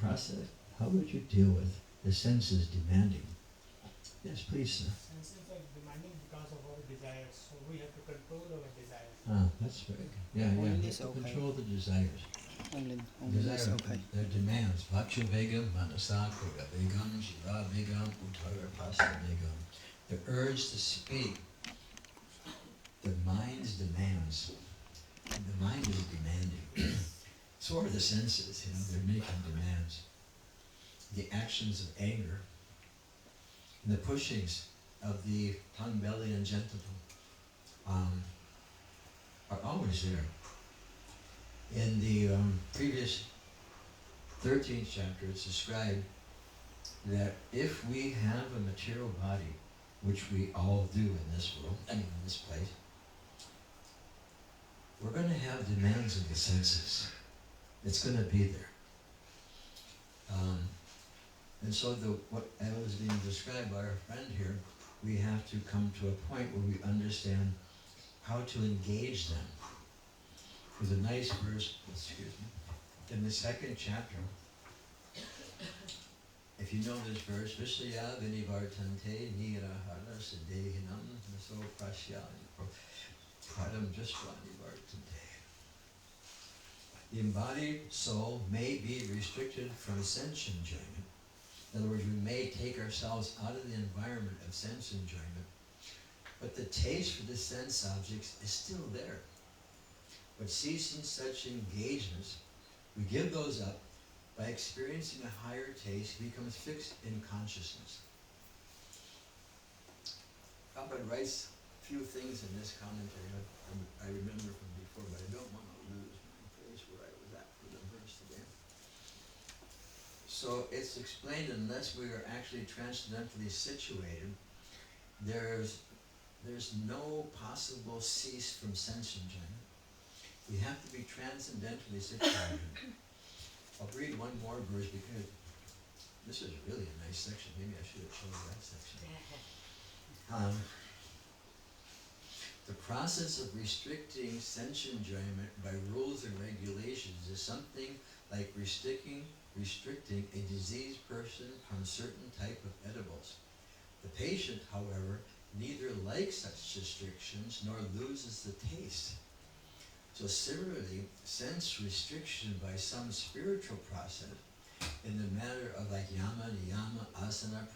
process, how would you deal with the senses demanding? Yes, please, sir. Senses are demanding because of our desires, so we have to control our desires. Ah, that's very good. Yeah, Only yeah. this To okay. control the desires. Only this okay. Their demands. Vaksha vegam, manasa kriya vegam, jiva vegam, uttara pasa vegam. The urge to speak. The mind's demands. The mind is demanding. So are the senses, they're making demands. The actions of anger and the pushings of the tongue, belly, and genital are always there. In the previous 13th chapter, it's described that if we have a material body, which we all do in this world, in this place, we're going to have demands of the senses. It's going to be there. And so what was being described by our friend here, we have to come to a point where we understand how to engage them. There's a nice verse, in the 2nd chapter. If you know this verse, Vishaya Vinivartante Nirahara Sadehinam Naso Prasyani Pradam Dristvani Vartante. The embodied soul may be restricted from sense enjoyment. In other words, we may take ourselves out of the environment of sense enjoyment, but the taste for the sense objects is still there. But ceasing such engagements, we give those up. By experiencing a higher taste, it becomes fixed in consciousness. Prabhupada writes a few things in this commentary I remember from before, but I don't want to lose my place where I was at for the verse today. So it's explained, unless we are actually transcendentally situated, there's no possible cease from sense enjoyment. We have to be transcendentally situated. I'll read one more verse because this is really a nice section. Maybe I should have shown that section. The process of restricting sense enjoyment by rules and regulations is something like restricting a diseased person from certain type of edibles. The patient, however, neither likes such restrictions nor loses the taste. So similarly, sense restriction by some spiritual process in the matter of like yama, niyama, asana,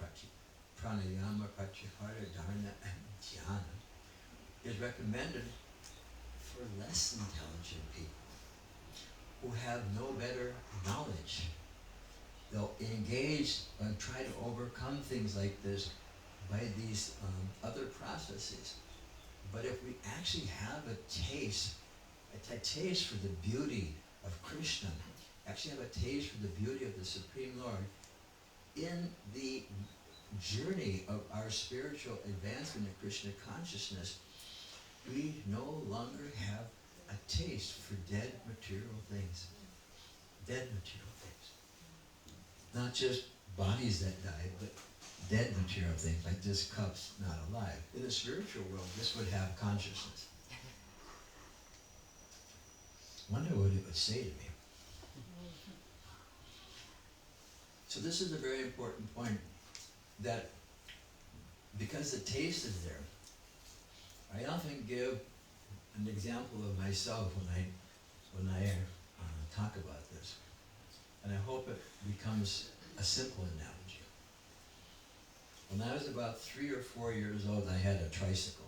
pranayama, pratyahara, dharana, and dhyana is recommended for less intelligent people who have no better knowledge. They'll engage and try to overcome things like this by these other processes. But if we actually have a taste for the beauty of Krishna, actually have a taste for the beauty of the Supreme Lord, in the journey of our spiritual advancement in Krishna consciousness, we no longer have a taste for dead material things. Dead material things. Not just bodies that die, but dead material things, like this cup's not alive. In the spiritual world, this would have consciousness. Wonder what it would say to me. So this is a very important point, that because the taste is there, I often give an example of myself when I talk about this, and I hope it becomes a simple analogy. When I was about 3 or 4 years old, I had a tricycle.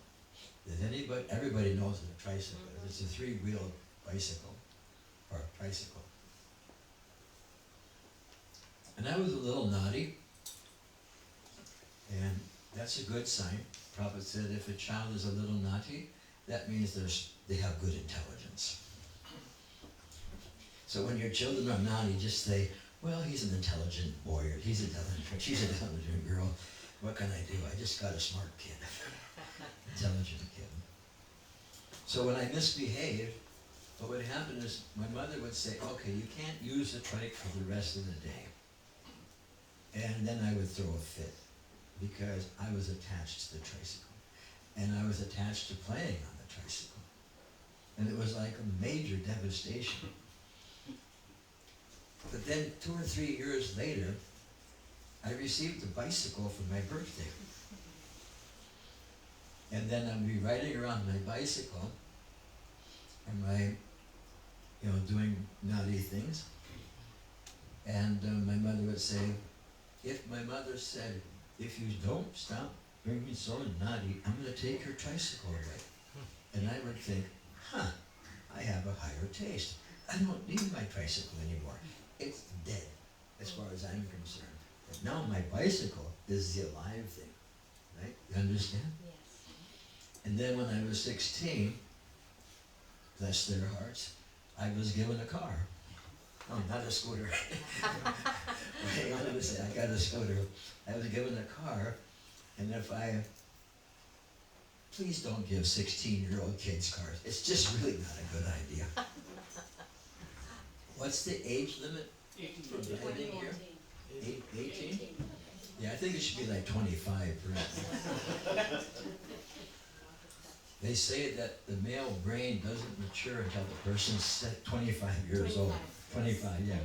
Everybody knows what a tricycle is. It's a 3-wheeled bicycle, or tricycle. And I was a little naughty, and that's a good sign. Prabhupada said if a child is a little naughty, that means they have good intelligence. So when your children are naughty, just say, well, he's an intelligent boy, or she's an intelligent girl. What can I do? I just got a smart kid, intelligent kid. So when I misbehaved, what would happen is my mother would say, okay, you can't use the trike for the rest of the day. And then I would throw a fit because I was attached to the tricycle. And I was attached to playing on the tricycle. And it was like a major devastation. But then 2 or 3 years later, I received a bicycle for my birthday. And then I'd be riding around my bicycle, and doing naughty things. And my mother would say, if my mother said, if you don't stop being so naughty, I'm going to take your tricycle away. And I would think, I have a higher taste. I don't need my tricycle anymore. It's dead, as far as I'm concerned. But now my bicycle is the alive thing, right? You understand? Yes. And then when I was 16, bless their hearts, I was given a car. Oh, not a scooter. Hang on a second, I got a scooter. I was given a car, and please don't give 16-year-old kids cars. It's just really not a good idea. What's the age limit for driving here? 18? Yeah, I think it should be like 25, right? They say that the male brain doesn't mature until the person's 25 years old. 25, yeah.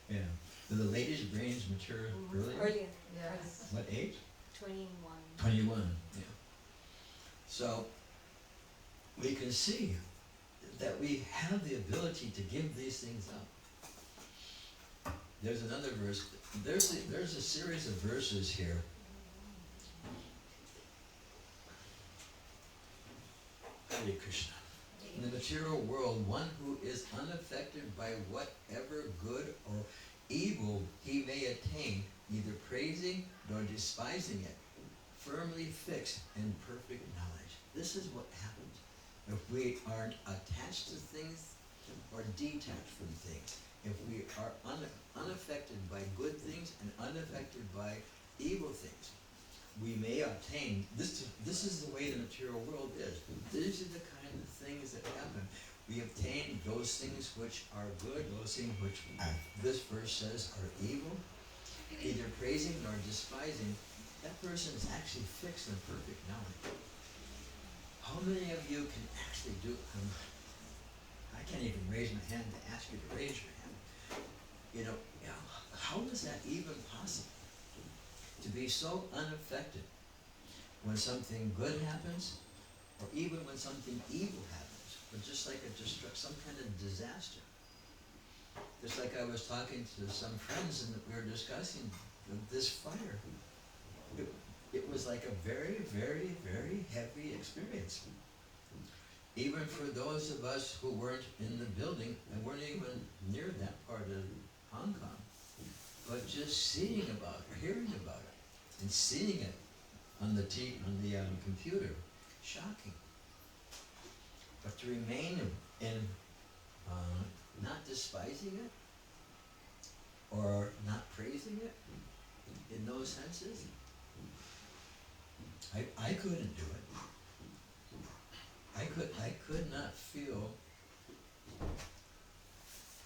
Yeah. Do the ladies' brains mature earlier? Earlier. Yes. What age? 21. 21, yeah. So, we can see that we have the ability to give these things up. There's another verse. There's a series of verses here. Hare Krishna. In the material world, one who is unaffected by whatever good or evil he may attain, neither praising nor despising it, firmly fixed in perfect knowledge. This is what happens if we aren't attached to things or detached from things. If we are unaffected by good things and unaffected by evil things, we may obtain, this is the way the material world is. These are the kind of things that happen. We obtain those things which are good, those things which this verse says are evil, neither praising nor despising. That person is actually fixed in perfect knowledge. How many of you can actually do, I can't even raise my hand to ask you to raise your hand. How is that even possible? To be so unaffected when something good happens, or even when something evil happens, or just like some kind of disaster. Just like I was talking to some friends and we were discussing this fire. It was like a very, very, very heavy experience. Even for those of us who weren't in the building and weren't even near that part of Hong Kong, but just seeing about it, hearing about it, and seeing it on the computer, shocking. But to remain in not despising it or not praising it in those senses, I couldn't do it. I could not feel,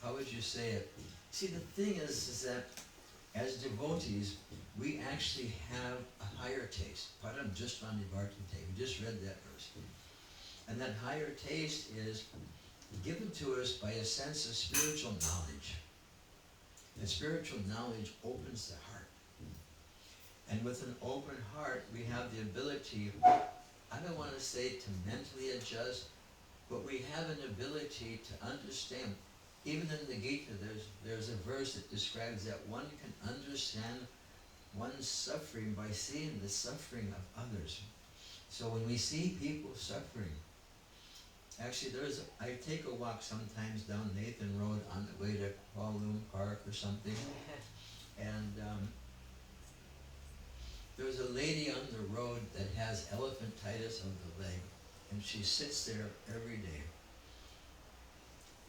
how would you say it? See, the thing is that as devotees, we actually have a higher taste. Param Justmani Vartante, we just read that verse. And that higher taste is given to us by a sense of spiritual knowledge. And spiritual knowledge opens the heart. And with an open heart, we have the ability, I don't want to say to mentally adjust, but we have an ability to understand. Even in the Gita, there's a verse that describes that one can understand one's suffering by seeing the suffering of others. So when we see people suffering, actually I take a walk sometimes down Nathan Road on the way to Kowloon Park or something, and there's a lady on the road that has elephantitis of the leg, and she sits there every day,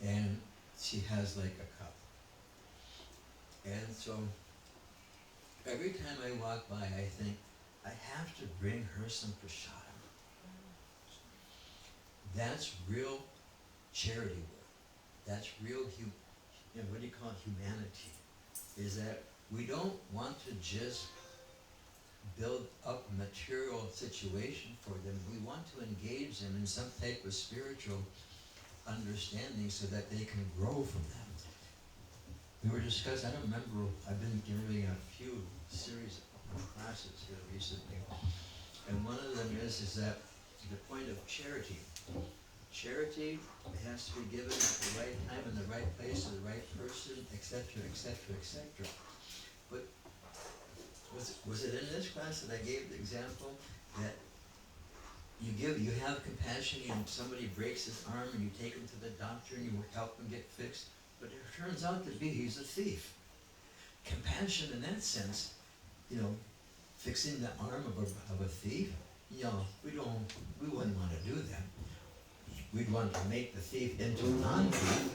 and she has like a cup. And so every time I walk by, I think, I have to bring her some prasadam. That's real charity work. That's real, what do you call it, humanity. Is that we don't want to just build up a material situation for them. We want to engage them in some type of spiritual understanding so that they can grow from that. we were discussing, I don't remember, I've been giving a few series of classes here recently, and one of them is that the point of charity. Charity has to be given at the right time, in the right place, to the right person, etc., etc., etc. But was it in this class that I gave the example that you have compassion and somebody breaks his arm and you take him to the doctor and you help him get fixed, but it turns out to be he's a thief. Compassion in that sense, fixing the arm of a thief, we wouldn't want to do that. We'd want to make the thief into a non-thief,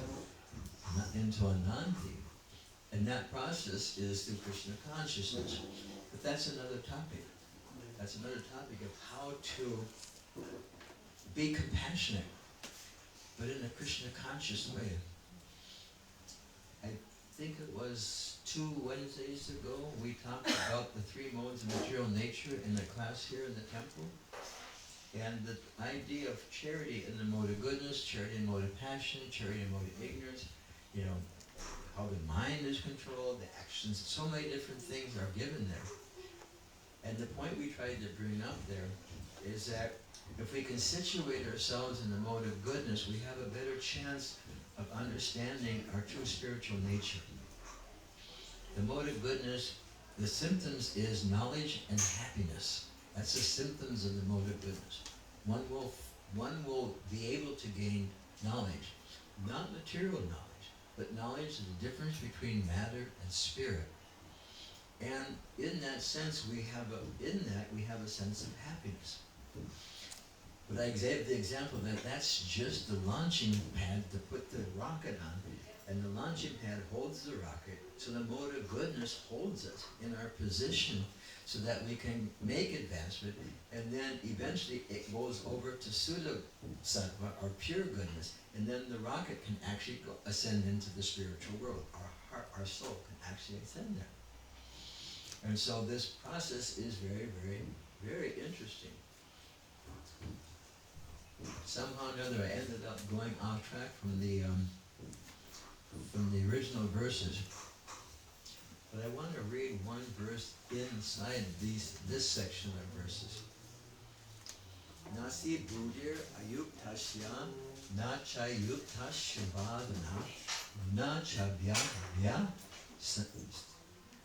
and that process is through Krishna consciousness. But that's another topic. That's another topic of how to be compassionate, but in a Krishna conscious way. I think it was 2 Wednesdays ago, we talked about the 3 modes of material nature in the class here in the temple. And the idea of charity in the mode of goodness, charity in the mode of passion, charity in the mode of ignorance, how the mind is controlled, the actions, so many different things are given there. And the point we tried to bring up there is that if we can situate ourselves in the mode of goodness, we have a better chance of understanding our true spiritual nature. The mode of goodness, the symptoms is knowledge and happiness. That's the symptoms of the mode of goodness. One will be able to gain knowledge, not material knowledge, but knowledge of the difference between matter and spirit. And in that sense, we have a sense of happiness. But I gave the example that that's just the launching pad to put the rocket on, and the launching pad holds the rocket, so the mode of goodness holds us in our position so that we can make advancement, and then eventually it goes over to pseudo-sattva, or pure goodness, and then the rocket can actually ascend into the spiritual world. Our heart, our soul can actually ascend there. And so this process is very, very, very interesting. Somehow or another, I ended up going off track from the original verses. But I want to read one verse inside this section of verses. Nasi budir ayuktasya na cha yuktashabhadana na cha vyabhya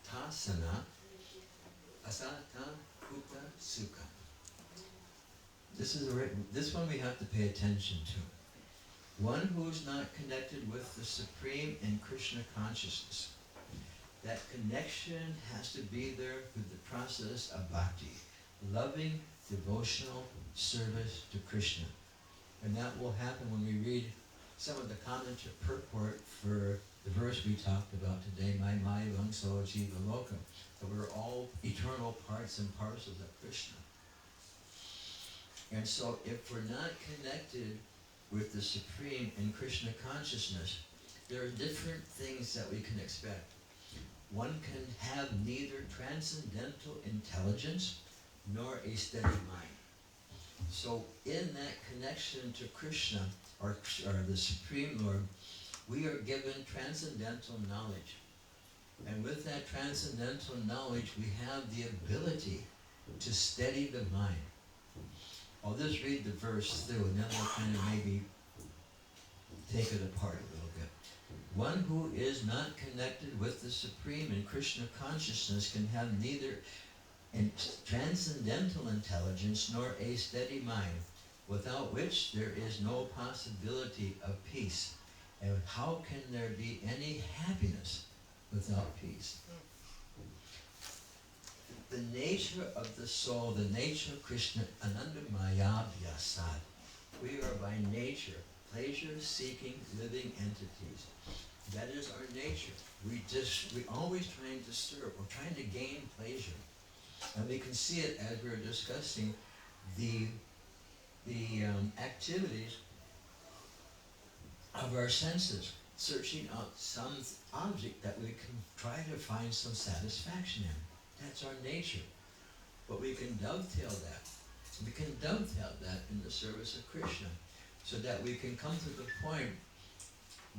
tasana asata kuta sukha. This one we have to pay attention to. One who's not connected with the Supreme in Krishna consciousness. That connection has to be there through the process of bhakti, loving, devotional service to Krishna. And that will happen when we read some of the comments or purport for the verse we talked about today, Mai Mai Vangso Jiva Loka, that we're all eternal parts and parcels of Krishna. And so if we're not connected with the Supreme in Krishna consciousness, there are different things that we can expect. One can have neither transcendental intelligence nor a steady mind. So in that connection to Krishna, or the Supreme Lord, we are given transcendental knowledge. And with that transcendental knowledge, we have the ability to steady the mind. I'll just read the verse through, and then we'll kind of maybe take it apart a little bit. One who is not connected with the Supreme in Krishna consciousness can have neither transcendental intelligence nor a steady mind, without which there is no possibility of peace. And how can there be any happiness without peace? The nature of the soul, the nature of Krishna, Anandamaya Vyasad. We are by nature pleasure-seeking living entities. That is our nature. We always trying to serve. We're trying to gain pleasure. And we can see it as we're discussing the activities of our senses, searching out some object that we can try to find some satisfaction in. That's our nature. But we can dovetail that. We can dovetail that in the service of Krishna, so that we can come to the point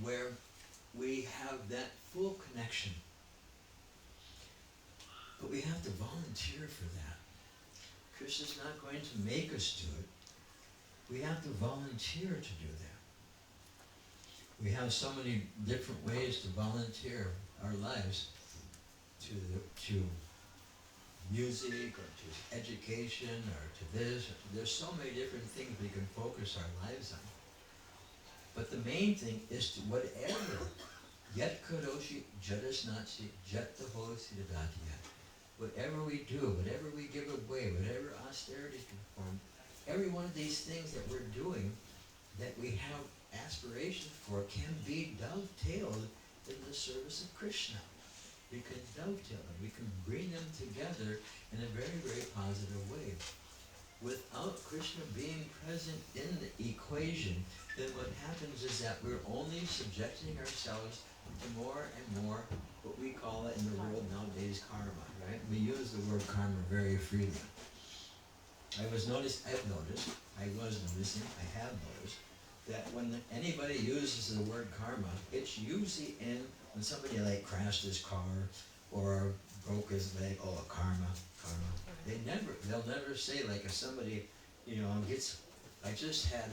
where we have that full connection. But we have to volunteer for that. Krishna's not going to make us do it. We have to volunteer to do that. We have so many different ways to volunteer our lives to music or to education or to this. There's so many different things we can focus our lives on. But the main thing is to whatever, yet karoshi jadasnachi jatahosi dadatiya. Whatever we do, whatever we give away, whatever austerity we perform, every one of these things that we're doing, that we have aspiration for, can be dovetailed in the service of Krishna. We can dovetail them, we can bring them together in a very, very positive way. Without Krishna being present in the equation, then what happens is that we're only subjecting ourselves to more and more what we call it in the world nowadays karma, right? We use the word karma very freely. I have noticed, that when anybody uses the word karma, it's usually when somebody like crashed his car or broke his leg, oh, karma. They'll never say, like, if somebody, I just had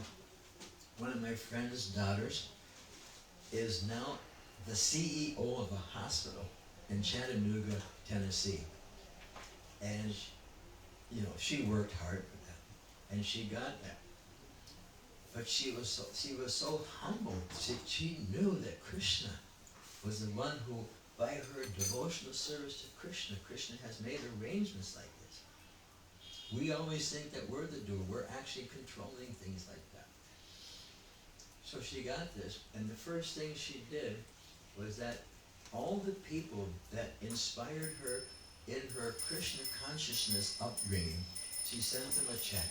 one of my friend's daughters is now the CEO of a hospital in Chattanooga, Tennessee. And, she worked hard for that. And she got that. But she was so humble. She knew that Krishna was the one who, by her devotional service to Krishna, Krishna has made arrangements like this. We always think that we're the doer. We're actually controlling things like that. So she got this, and the first thing she did was that all the people that inspired her in her Krishna consciousness upbringing, she sent them a check.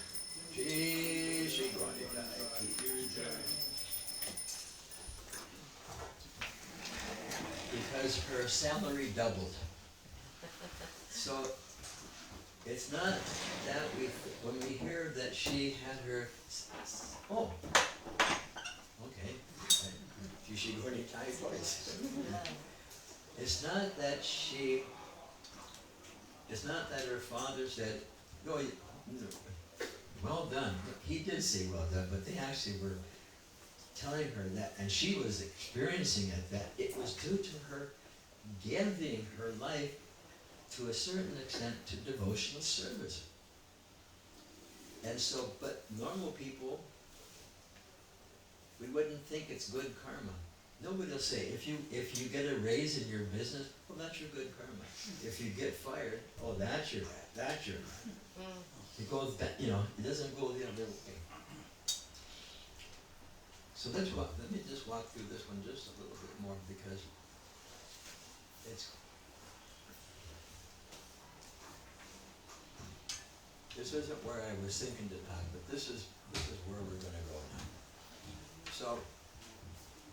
Because her salary doubled. So it's not that when we hear that she had her, oh, okay, Shishigorni Thai voice. It's not that her father said, no, well done. He did say well done, but they actually were telling her that, and she was experiencing it, that it was due to her giving her life to a certain extent to devotional service. And so, but normal people, we wouldn't think it's good karma. Nobody will say, if you get a raise in your business, well, that's your good karma. If you get fired, oh, that's your bad. It goes back, it doesn't go the other way. So let me just walk through this one just a little bit more, because this isn't where I was thinking to talk, but this is where we're going to go now. So,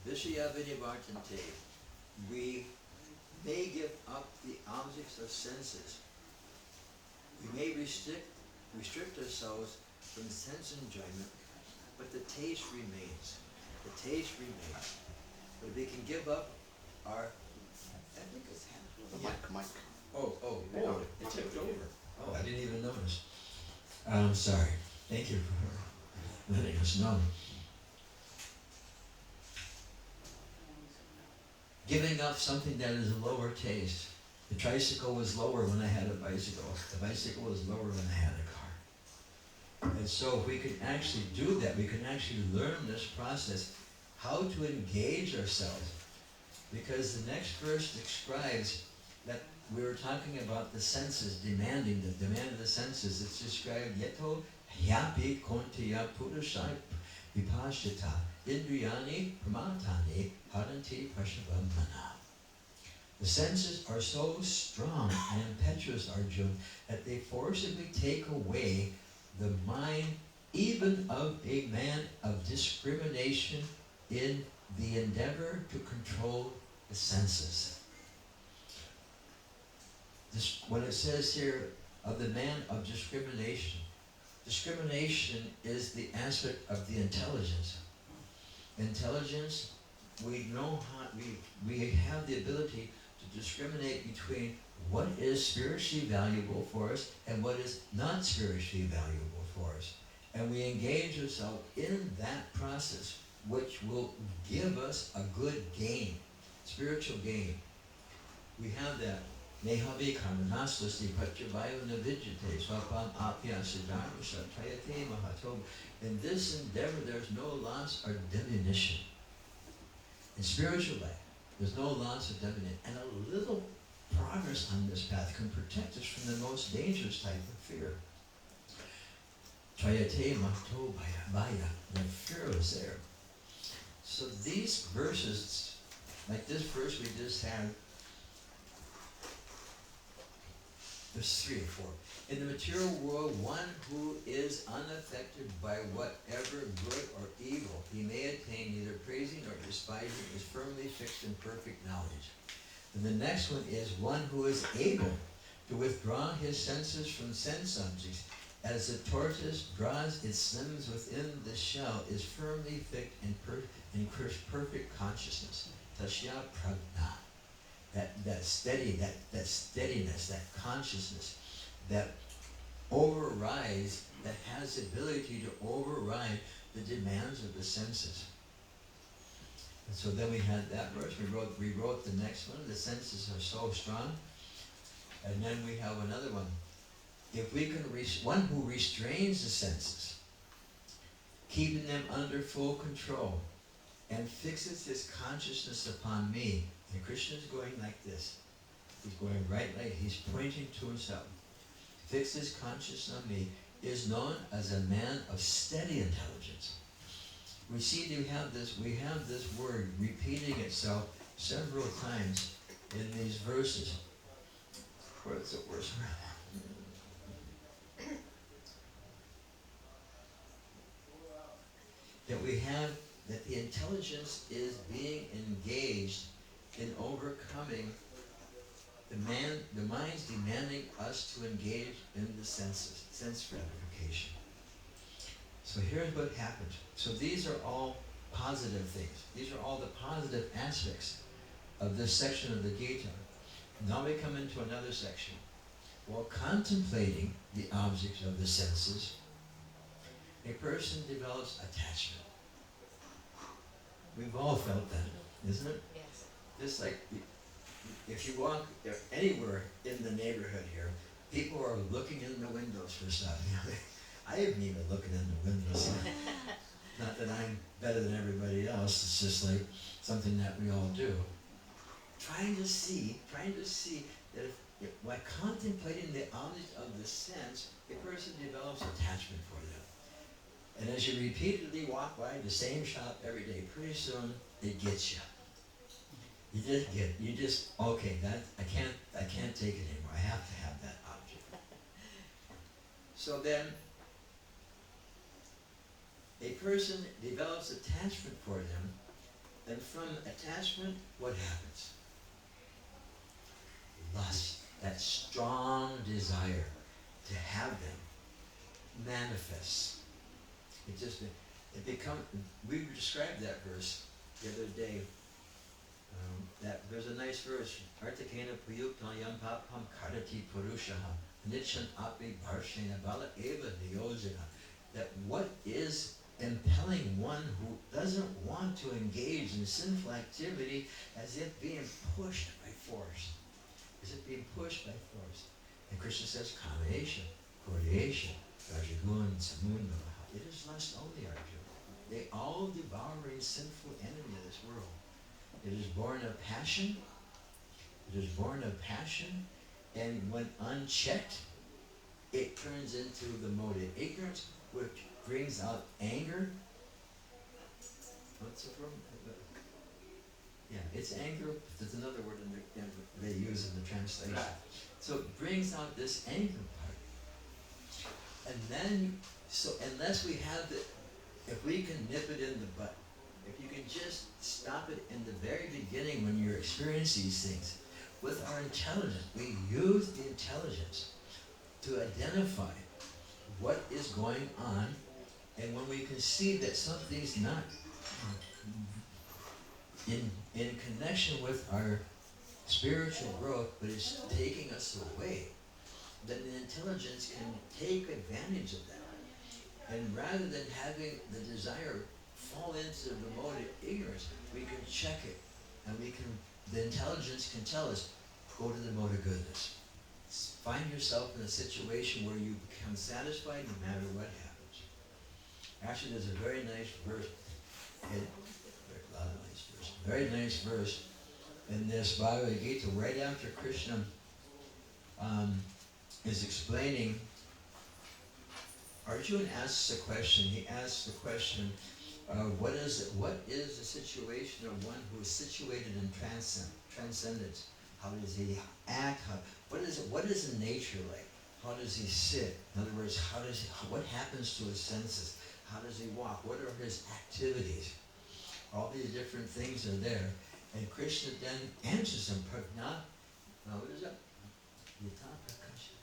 Vishaya Vinyavartante, we may give up the objects of senses. We may restrict ourselves from sense enjoyment, but the taste remains. The taste remains. But we can give up our, I think it's Mic. Oh, it tipped over. Oh, I didn't even notice. I'm sorry. Thank you for letting us know. Giving up something that is a lower taste. The tricycle was lower when I had a bicycle. The bicycle was lower when I had a car. And so if we could actually do that, we can actually learn this process, how to engage ourselves. Because the next verse describes that we were talking about the senses, the demand of the senses. It's described, yeto hyapi kontiya purusai vipashita indriyani pramatani haranti prashabhamana. The senses are so strong and impetuous, Arjuna, that they forcibly take away the mind even of a man of discrimination in the endeavor to control the senses. When it says here of the man of discrimination, discrimination is the aspect of the intelligence. Intelligence we know how, we have the ability to discriminate between what is spiritually valuable for us and what is not spiritually valuable for us. And we engage ourselves in that process, which will give us a good gain, spiritual gain. We have that. Nehavi karmanasvasti pratyabayo navidyate swapam apyasa dharmasha tayate mahatoba. In this endeavor, there's no loss or diminution. In spiritual life, there's no loss or diminution. And a little progress on this path can protect us from the most dangerous type of fear. Trayate mahto bhaya. The fear is there. So these verses, like this verse we just had, there's 3 or 4. In the material world, one who is unaffected by whatever good or evil he may attain, neither praising nor despising, is firmly fixed in perfect knowledge. And the next one is one who is able to withdraw his senses from sense objects, as the tortoise draws its limbs within the shell, is firmly fixed in perfect consciousness. Tasya prajna. That steadiness, that consciousness, that overrides, that has the ability to override the demands of the senses. And so then we had that verse. We wrote the next one. The senses are so strong. And then we have another one. If we can one who restrains the senses, keeping them under full control, and fixes his consciousness upon me. And Krishna is going like this. He's going right like, he's pointing to himself. Fix his consciousness on me, is known as a man of steady intelligence. We see we have this word repeating itself several times in these verses. Where's the verse? That we have, that the intelligence is being engaged in overcoming the mind's demanding us to engage in the senses, sense gratification. So here's what happened. So these are all positive things. These are all the positive aspects of this section of the Gita. Now we come into another section. While contemplating the objects of the senses, a person develops attachment. We've all felt that, isn't it? Yes. Just like if you walk anywhere in the neighborhood here, people are looking in the windows for stuff. You know, I haven't even looking in the windows. Not that I'm better than everybody else. It's just like something that we all do. Trying to see that while contemplating the object of the sense, a person develops attachment for them. And as you repeatedly walk by the same shop every day, pretty soon it gets you. Okay, that I can't take it anymore. I have to have that object. So then a person develops attachment for them, and from attachment, what happens? Lust, that strong desire to have them, manifests. We described that verse the other day. That there's a nice verse. Artakena puyukta yam papam karati purushaha nitchan api bharshena bala eva niyojana. That what is impelling one who doesn't want to engage in sinful activity as if being pushed by force. As if being pushed by force. And Krishna says, kamayesha, kordiyesha, rajagun, samundava. It is lust only, Arjuna. They all devouring sinful enemy of this world. It is born of passion. It is born of passion. And when unchecked, it turns into the mode of ignorance, which brings out anger. What's the word? Yeah, it's anger. There's another word they use in the translation. So it brings out this anger part. And then, so unless we have if we can nip it in the butt, if you can just stop it in the very beginning when you're experiencing these things, with our intelligence, we use the intelligence to identify what is going on, and when we can see that something's not in connection with our spiritual growth, but it's taking us away, then the intelligence can take advantage of that. And rather than having the desire fall into the mode of ignorance, we can check it, and the intelligence can tell us, go to the mode of goodness. Find yourself in a situation where you become satisfied no matter what happens. Actually, there's a very nice verse, very nice verse in this Bhagavad Gita, right after Krishna is explaining. Arjuna asks a question. He asks the question, what is the situation of one who is situated in transcendence? How does he act? What is the nature like? How does he sit? In other words, what happens to his senses? How does he walk? What are his activities? All these different things are there. And Krishna then answers him, Prajna. What is that? Yata Prakasha.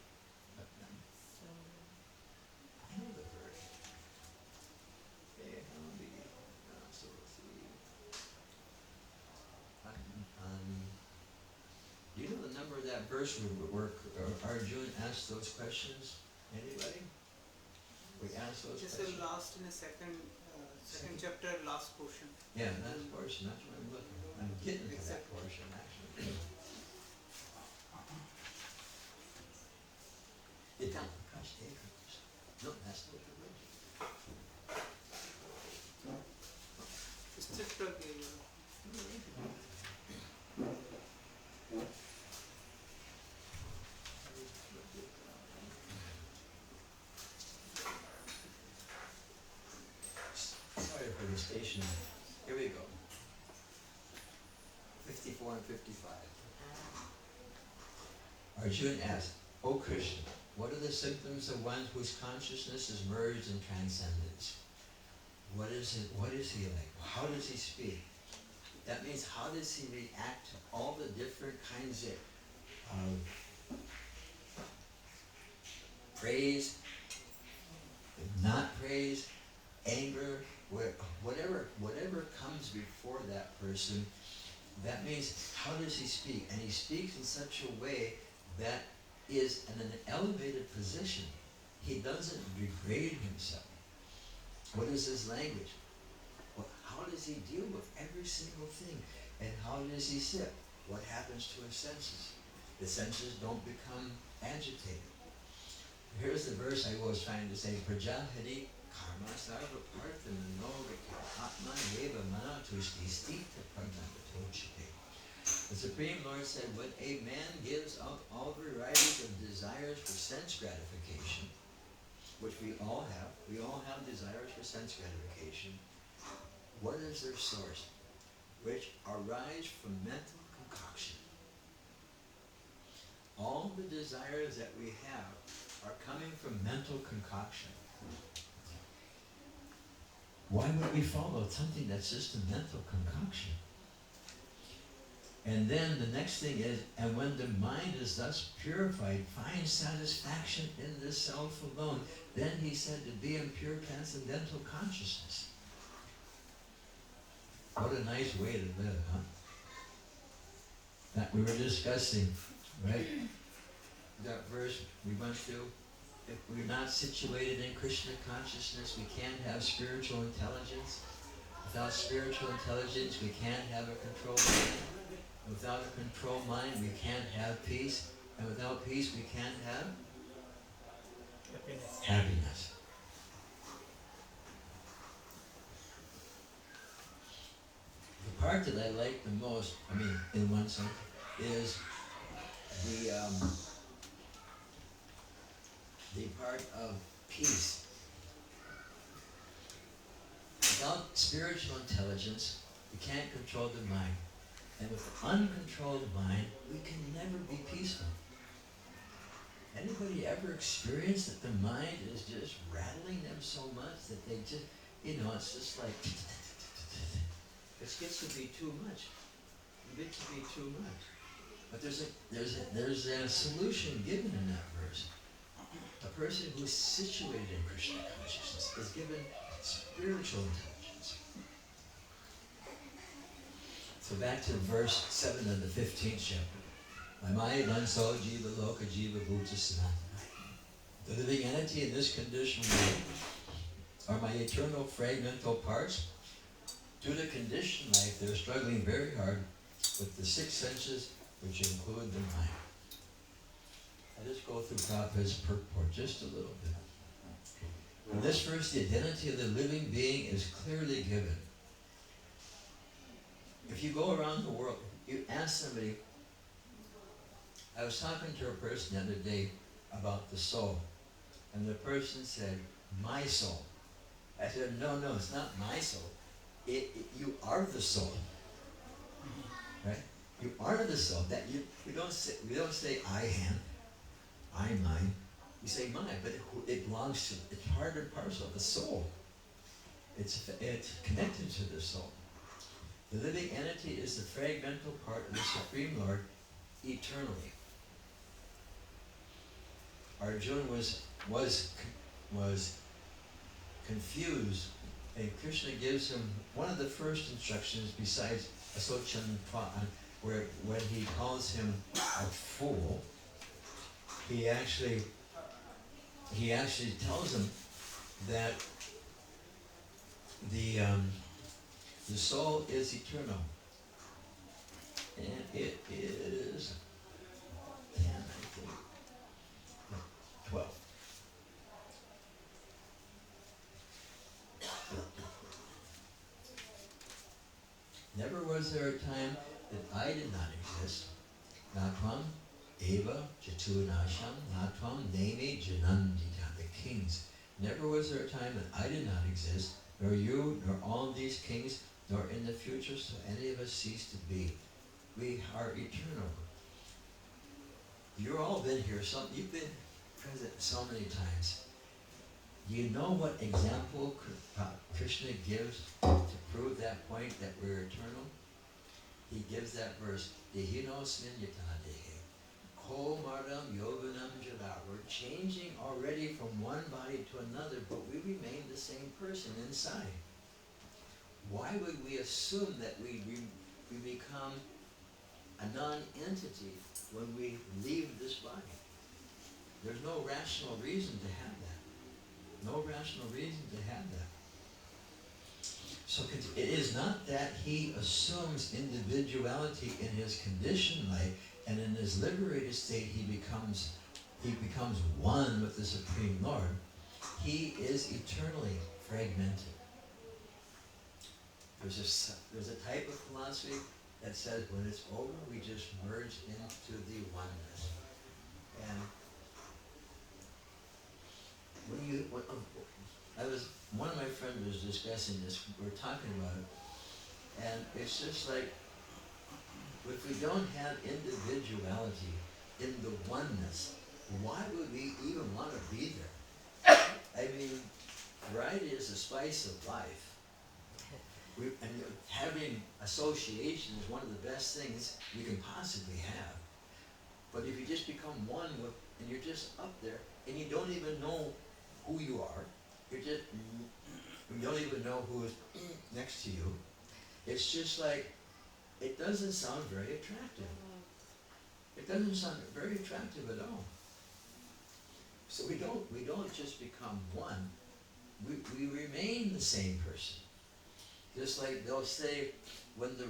I know the verse. Do you know the number of that verse where Arjuna asked those questions? Anybody? We asked those Just questions. last in the second chapter, last portion. Yeah, that portion, that's what I'm looking for. I'm getting to that portion, actually. No, that's not the verse. Sorry for the station. Here we go. 54 and 55. Arjuna asked, O Krishna, what are the symptoms of one whose consciousness is merged in transcendence? What is it? What is he like? How does he speak? That means, how does he react to all the different kinds of praise, not praise, anger, whatever comes before that person? That means, how does he speak? And he speaks in such a way that is in an elevated position. He doesn't degrade himself. What is his language? Well, how does he deal with every single thing? And how does he sit? What happens to his senses? The senses don't become agitated. Here's the verse I was trying to say. Prajahati karma sarva parthamanoga atma eva manatushti stita prajnapatochite. The Supreme Lord said, when a man gives up all varieties of desires for sense gratification, which we all have desires for sense gratification, what is their source? Which arise from mental concoction. All the desires that we have are coming from mental concoction. Why would we follow something that's just a mental concoction? And then the next thing is, and when the mind is thus purified, finds satisfaction in this self alone, then he said to be in pure transcendental consciousness. What a nice way to live, huh? That we were discussing, right? That verse we went through. If we're not situated in Krishna consciousness, we can't have spiritual intelligence. Without spiritual intelligence, we can't have a controlled mind. Without a controlled mind, we can't have peace. And without peace, we can't have happiness. The part that I like the most, in one sense, is the part of peace. Without spiritual intelligence, we can't control the mind. And with an uncontrolled mind, we can never be peaceful. Anybody ever experienced that the mind is just rattling them so much that they just, it's just like, it gets to be too much. It gets to be too much. But there's a solution given in that verse. A person who is situated in Krishna consciousness is given spiritual intelligence. So back to verse 7 of the 15th chapter. Mamaya Danso Jiva Loka Jiva Bhuta Sanatana. The living entity in this conditional world are my eternal fragmental parts. Due to conditioned life, they're struggling very hard with the 6 senses, which include the mind. I'll just go through Prabhupada's purport just a little bit. In this verse, the identity of the living being is clearly given. If you go around the world, you ask somebody, I was talking to a person the other day about the soul, and the person said, my soul. I said, no, it's not my soul. You are the soul, right? You are the soul. That we don't say I am, I mine. You say mine, but it belongs to. It's part and parcel of the soul. It's connected to the soul. The living entity is the fragmental part of the Supreme Lord, eternally. Arjuna was confused. And Krishna gives him one of the first instructions besides Asochan Pran, where when he calls him a fool, he actually tells him that the soul is eternal. And it is 10, I think. No, 12. Never was there a time that I did not exist. Natvam eva jatunasham natvam name janandita, the kings. Never was there a time that I did not exist, nor you, nor all these kings, nor in the future shall any of us cease to be. We are eternal. You've all been here. You've been present so many times. You know what example Krishna gives to prove that point that we're eternal? He gives that verse, Dehinosmin yatadehe, ko mardam yoganam jada. We're changing already from one body to another, but we remain the same person inside. Why would we assume that we become a non-entity when we leave this body? There's no rational reason to have that. No rational reason to have that. So it is not that he assumes individuality in his conditioned life, and in his liberated state he becomes one with the Supreme Lord. He is eternally fragmented. There's a type of philosophy that says when it's over, we just merge into the oneness. And one of my friends was discussing this, we were talking about it, and it's just like, if we don't have individuality in the oneness, why would we even want to be there? I mean, variety is the spice of life. And having association is one of the best things you can possibly have. But if you just become one with, and you're just up there, and you don't even know who you are, you don't even know who is next to you, it's just like, it doesn't sound very attractive. It doesn't sound very attractive at all. So we don't just become one, we remain the same person. Just like they'll say, when the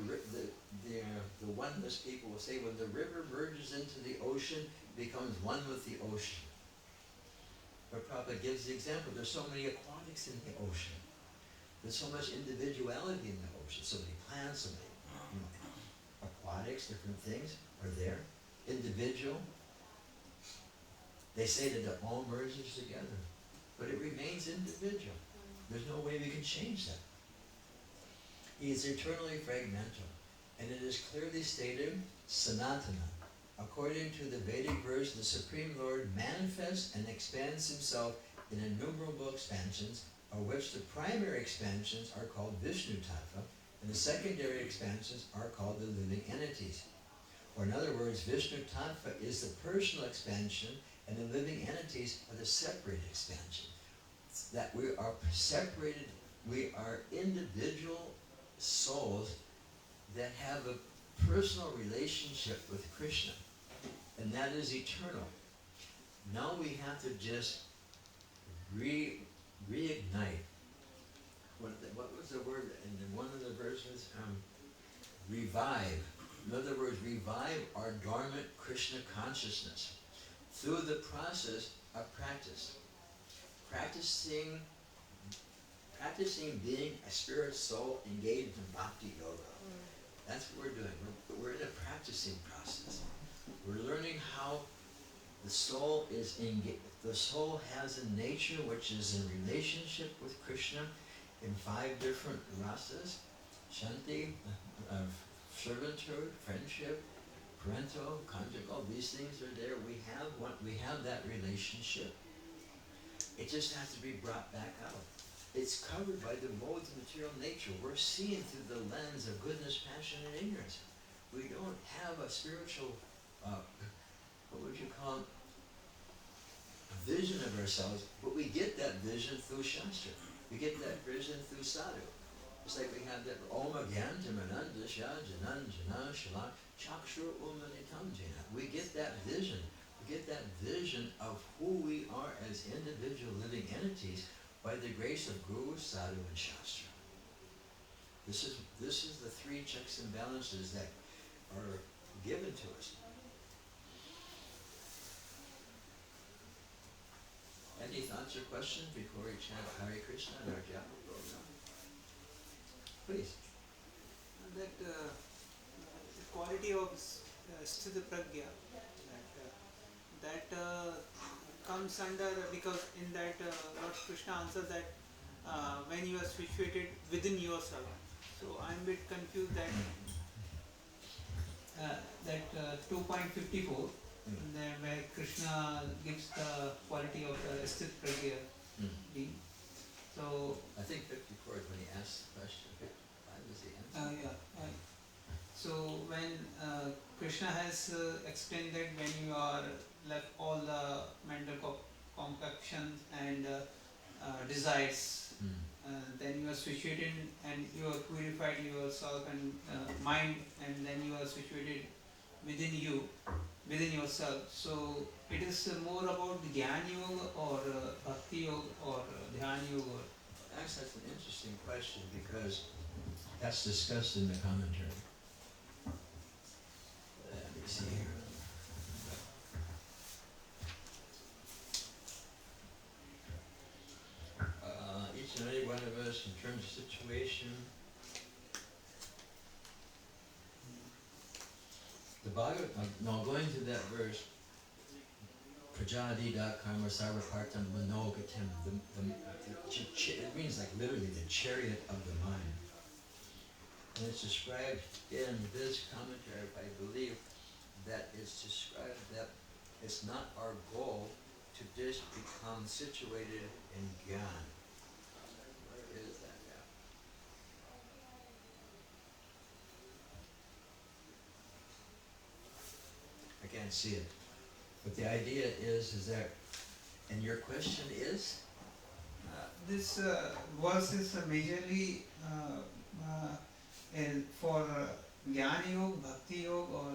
oneness people will say, when the river merges into the ocean, it becomes one with the ocean. But Prabhupada gives the example, there's so many aquatics in the ocean. There's so much individuality in the ocean, so many plants, so many aquatics, different things are there. Individual. They say that it all merges together, but it remains individual. There's no way we can change that. He is eternally fragmental, and it is clearly stated, Sanatana. According to the Vedic verse, the Supreme Lord manifests and expands himself in innumerable expansions, of which the primary expansions are called Vishnu Tattva, and the secondary expansions are called the living entities. Or in other words, Vishnu Tattva is the personal expansion, and the living entities are the separated expansion. That we are separated, we are individual souls that have a personal relationship with Krishna, and that is eternal. Now we have to just reignite. What was the word in one of the verses? Revive. In other words, revive our dormant Krishna consciousness through the process of practice. Practicing being a spirit soul engaged in bhakti yoga. That's what we're doing. We're in a practicing process. We're learning how the soul is engaged. The soul has a nature which is in relationship with Krishna in 5 different rasas: shanti, servanthood, friendship, parental, conjugal. These things are there. We have that relationship. It just has to be brought back out. It's covered by the modes of material nature. We're seeing through the lens of goodness, passion, and ignorance. We don't have a spiritual, what would you call it, a vision of ourselves, but we get that vision through Shastra. We get that vision through sadhu. It's like we have that Om Agyantam Anandasya Janan Janan Shalak Chakshur Umanitam Jana. We get that vision. We get that vision of who we are as individual living entities by the grace of Guru, Sadhu, and Shastra. This is the 3 checks and balances that are given to us. Any thoughts or questions before we chant Hare Krishna in our Japa program? Please. That the quality of Sthita Pragya, that comes under, because in that Lord Krishna answers that when you are situated within yourself. So I'm a bit confused that 2.54, there where Krishna gives the quality of Sthita Pragya being. So I think 54 is when he asks the question. 55 is the answer. yeah. So when Krishna has explained that when you are left all the mental compactions and desires, then you are situated and you are purified yourself and mind, and then you are situated within yourself. So it is more about the Jnana Yoga or Bhakti Yoga or Dhyana Yoga. Actually, that's an interesting question because that's discussed in the commentary. Let me see here. Each and every one of us, in terms of situation, the Bhagavad, now going to that verse, Prajadida karma sarvapartam manogatim, it means like literally the chariot of the mind. And it's described in this commentary, I believe, that it's described that it's not our goal to just become situated in Gyan. Where is that now? I can't see it. But the idea is that, and your question is? This verse is majorly for Jnana Yoga, Bhakti Yoga or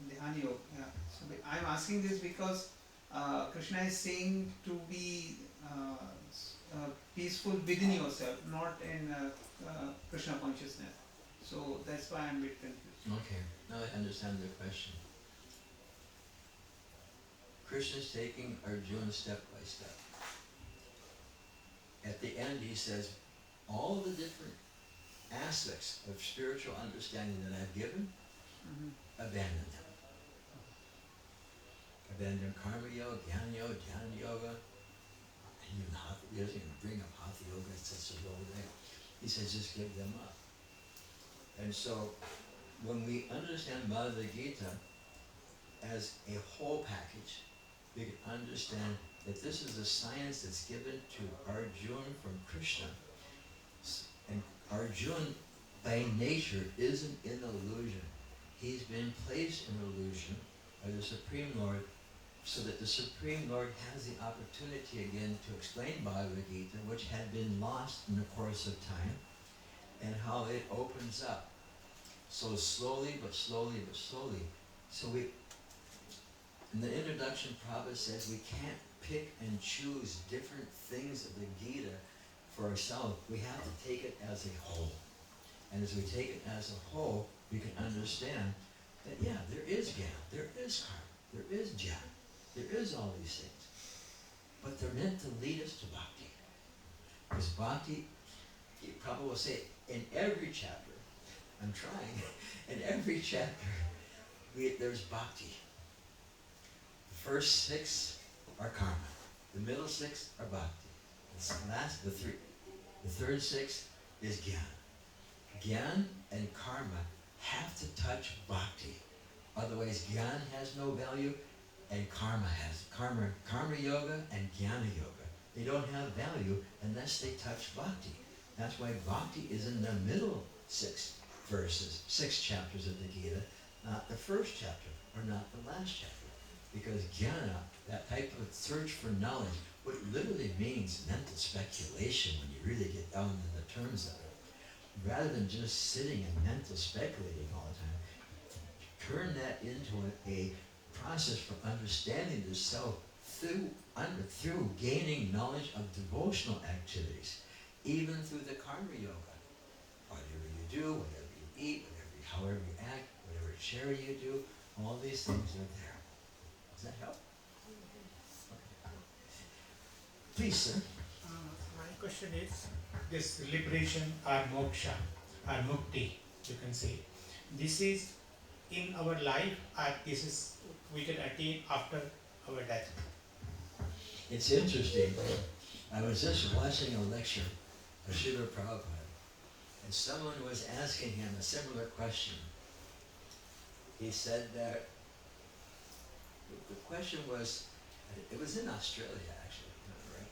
Dhyana Yoga. Yeah. So I'm asking this because Krishna is saying to be peaceful within yourself, not in Krishna consciousness. So that's why I'm a bit confused. Okay, now I understand the question. Krishna is taking Arjuna step by step. At the end he says, all the different aspects of spiritual understanding that I've given, abandon them. Abandon karma yoga, jnana yoga, and he doesn't even bring up hatha yoga, it's such a low thing. He says just give them up. And so when we understand Bhagavad Gita as a whole package, we can understand that this is a science that's given to Arjuna from Krishna. And Arjuna, by nature, isn't in illusion. He's been placed in illusion by the Supreme Lord, so that the Supreme Lord has the opportunity again to explain Bhagavad Gita, which had been lost in the course of time, and how it opens up. So slowly, but slowly, but slowly. So in the introduction, Prabhupada says we can't pick and choose different things of the Gita for ourselves. We have to take it as a whole. And as we take it as a whole, we can understand that, yeah, there is Gyan, there is Karma, there is Jnana, there is all these things. But they're meant to lead us to Bhakti. Because Bhakti, Prabhupada will say, in every chapter, I'm trying, in every chapter, there's Bhakti. The first 6 are Karma. The middle 6 are Bhakti. The third 6 is Gyan. Gyan and Karma have to touch Bhakti. Otherwise, Gyan has no value, and Karma has. Karma Yoga and Jnana Yoga, they don't have value unless they touch Bhakti. That's why Bhakti is in the middle 6 verses, 6 chapters of the Gita, not the first chapter, or not the last chapter. Because Jnana, that type of search for knowledge, what literally means mental speculation when you really get down to the terms of it, rather than just sitting and mental speculating all the time, turn that into a process for understanding the self through gaining knowledge of devotional activities, even through the Karma Yoga. Whatever you do, whatever you eat, however you act, whatever charity you do, all these things are there. Does that help? Okay. Please, sir. My question is, this liberation or moksha or mukti, you can say, this is in our life or this is we can attain after our death? It's interesting. I was just watching a lecture of Srila Prabhupada, and someone was asking him a similar question. He said that the question was, it was in Australia actually, right?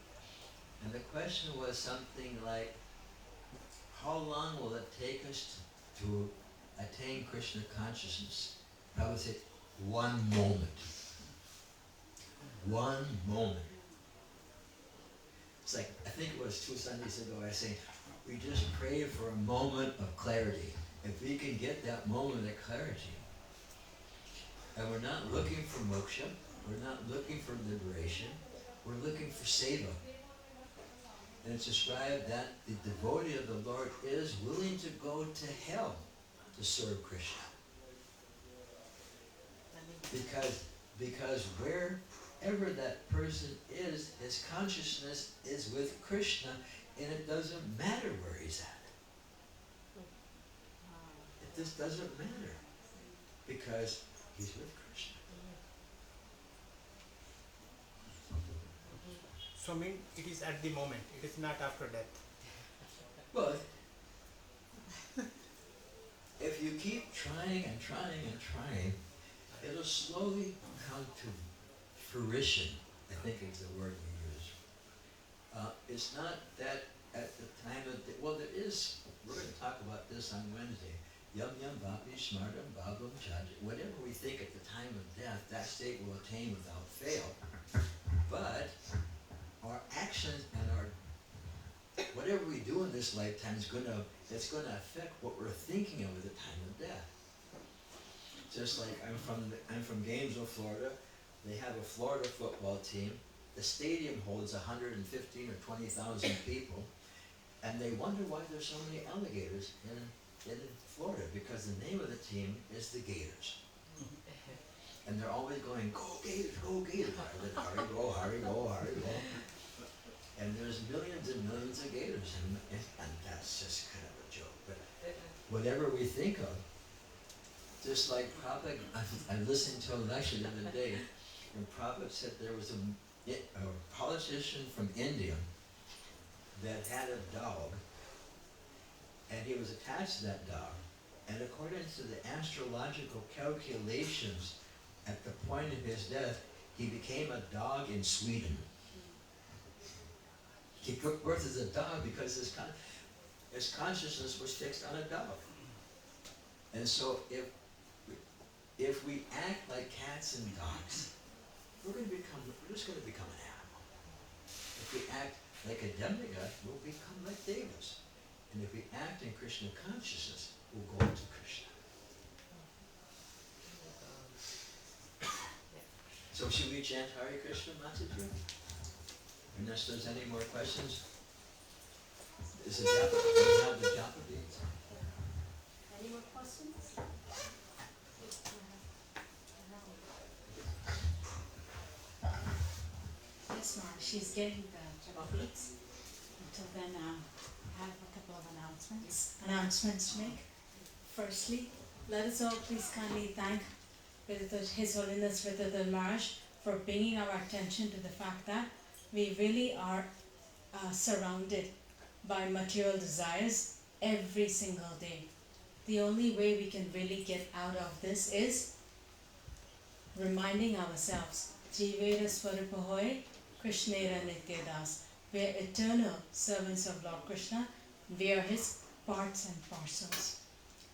And the question was something like, how long will it take us to attain Krishna consciousness? I would say 1 moment. 1 moment. It's like, I think it was 2 Sundays ago, I say, we just pray for a moment of clarity. If we can get that moment of clarity, and we're not looking for moksha, we're not looking for liberation, we're looking for seva. And it's described that the devotee of the Lord is willing to go to hell to serve Krishna. Because wherever that person is, his consciousness is with Krishna, and it doesn't matter where he's at. It just doesn't matter, because he's with Krishna. So I mean, it is at the moment, it is not after death. But if you keep trying and trying and trying, it'll slowly come to fruition, I think is the word we use. It's not that at the time of, well, there is, we're going to talk about this on Wednesday. Yam yam bhapi smartam bhabam chaja. Whatever we think at the time of death, that state will attain without fail. But our actions and whatever we do in this lifetime is going to affect what we're thinking of at the time of death. Just like I'm from Gainesville, Florida. They have a Florida football team. The stadium holds 115 or 20,000 people, and they wonder why there's so many alligators in Florida, because the name of the team is the Gators. And they're always going, go Gators, go Gators. Hurry, go, hurry, go, hurry, go. And there's millions and millions of gators, and that's just kind of a joke. But whatever we think of, just like Prabhupada, I listened to a lecture the other day, and Prabhupada said there was a politician from India that had a dog, and he was attached to that dog. And according to the astrological calculations, at the point of his death, he became a dog in Sweden. He took birth as a dog because his consciousness was fixed on a dog. And so if we act like cats and dogs, we're just going to become an animal. If we act like a demigod, we'll become like devas. And if we act in Krishna consciousness, we'll go into Krishna. So should we chant Hare Krishna, Mataji? Unless there's any more questions? This is Japa. We have the Japa beads. Any more questions? Yes, Mark, she's getting the jump beats. Until then, I have a couple of announcements to make. Firstly, let us all please kindly thank His Holiness Rtadhvaja Maharaj for bringing our attention to the fact that we really are surrounded by material desires every single day. The only way we can really get out of this is reminding ourselves, Jivera Swarupahoy, Krishnera Nityadas. We are eternal servants of Lord Krishna. We are His parts and parcels.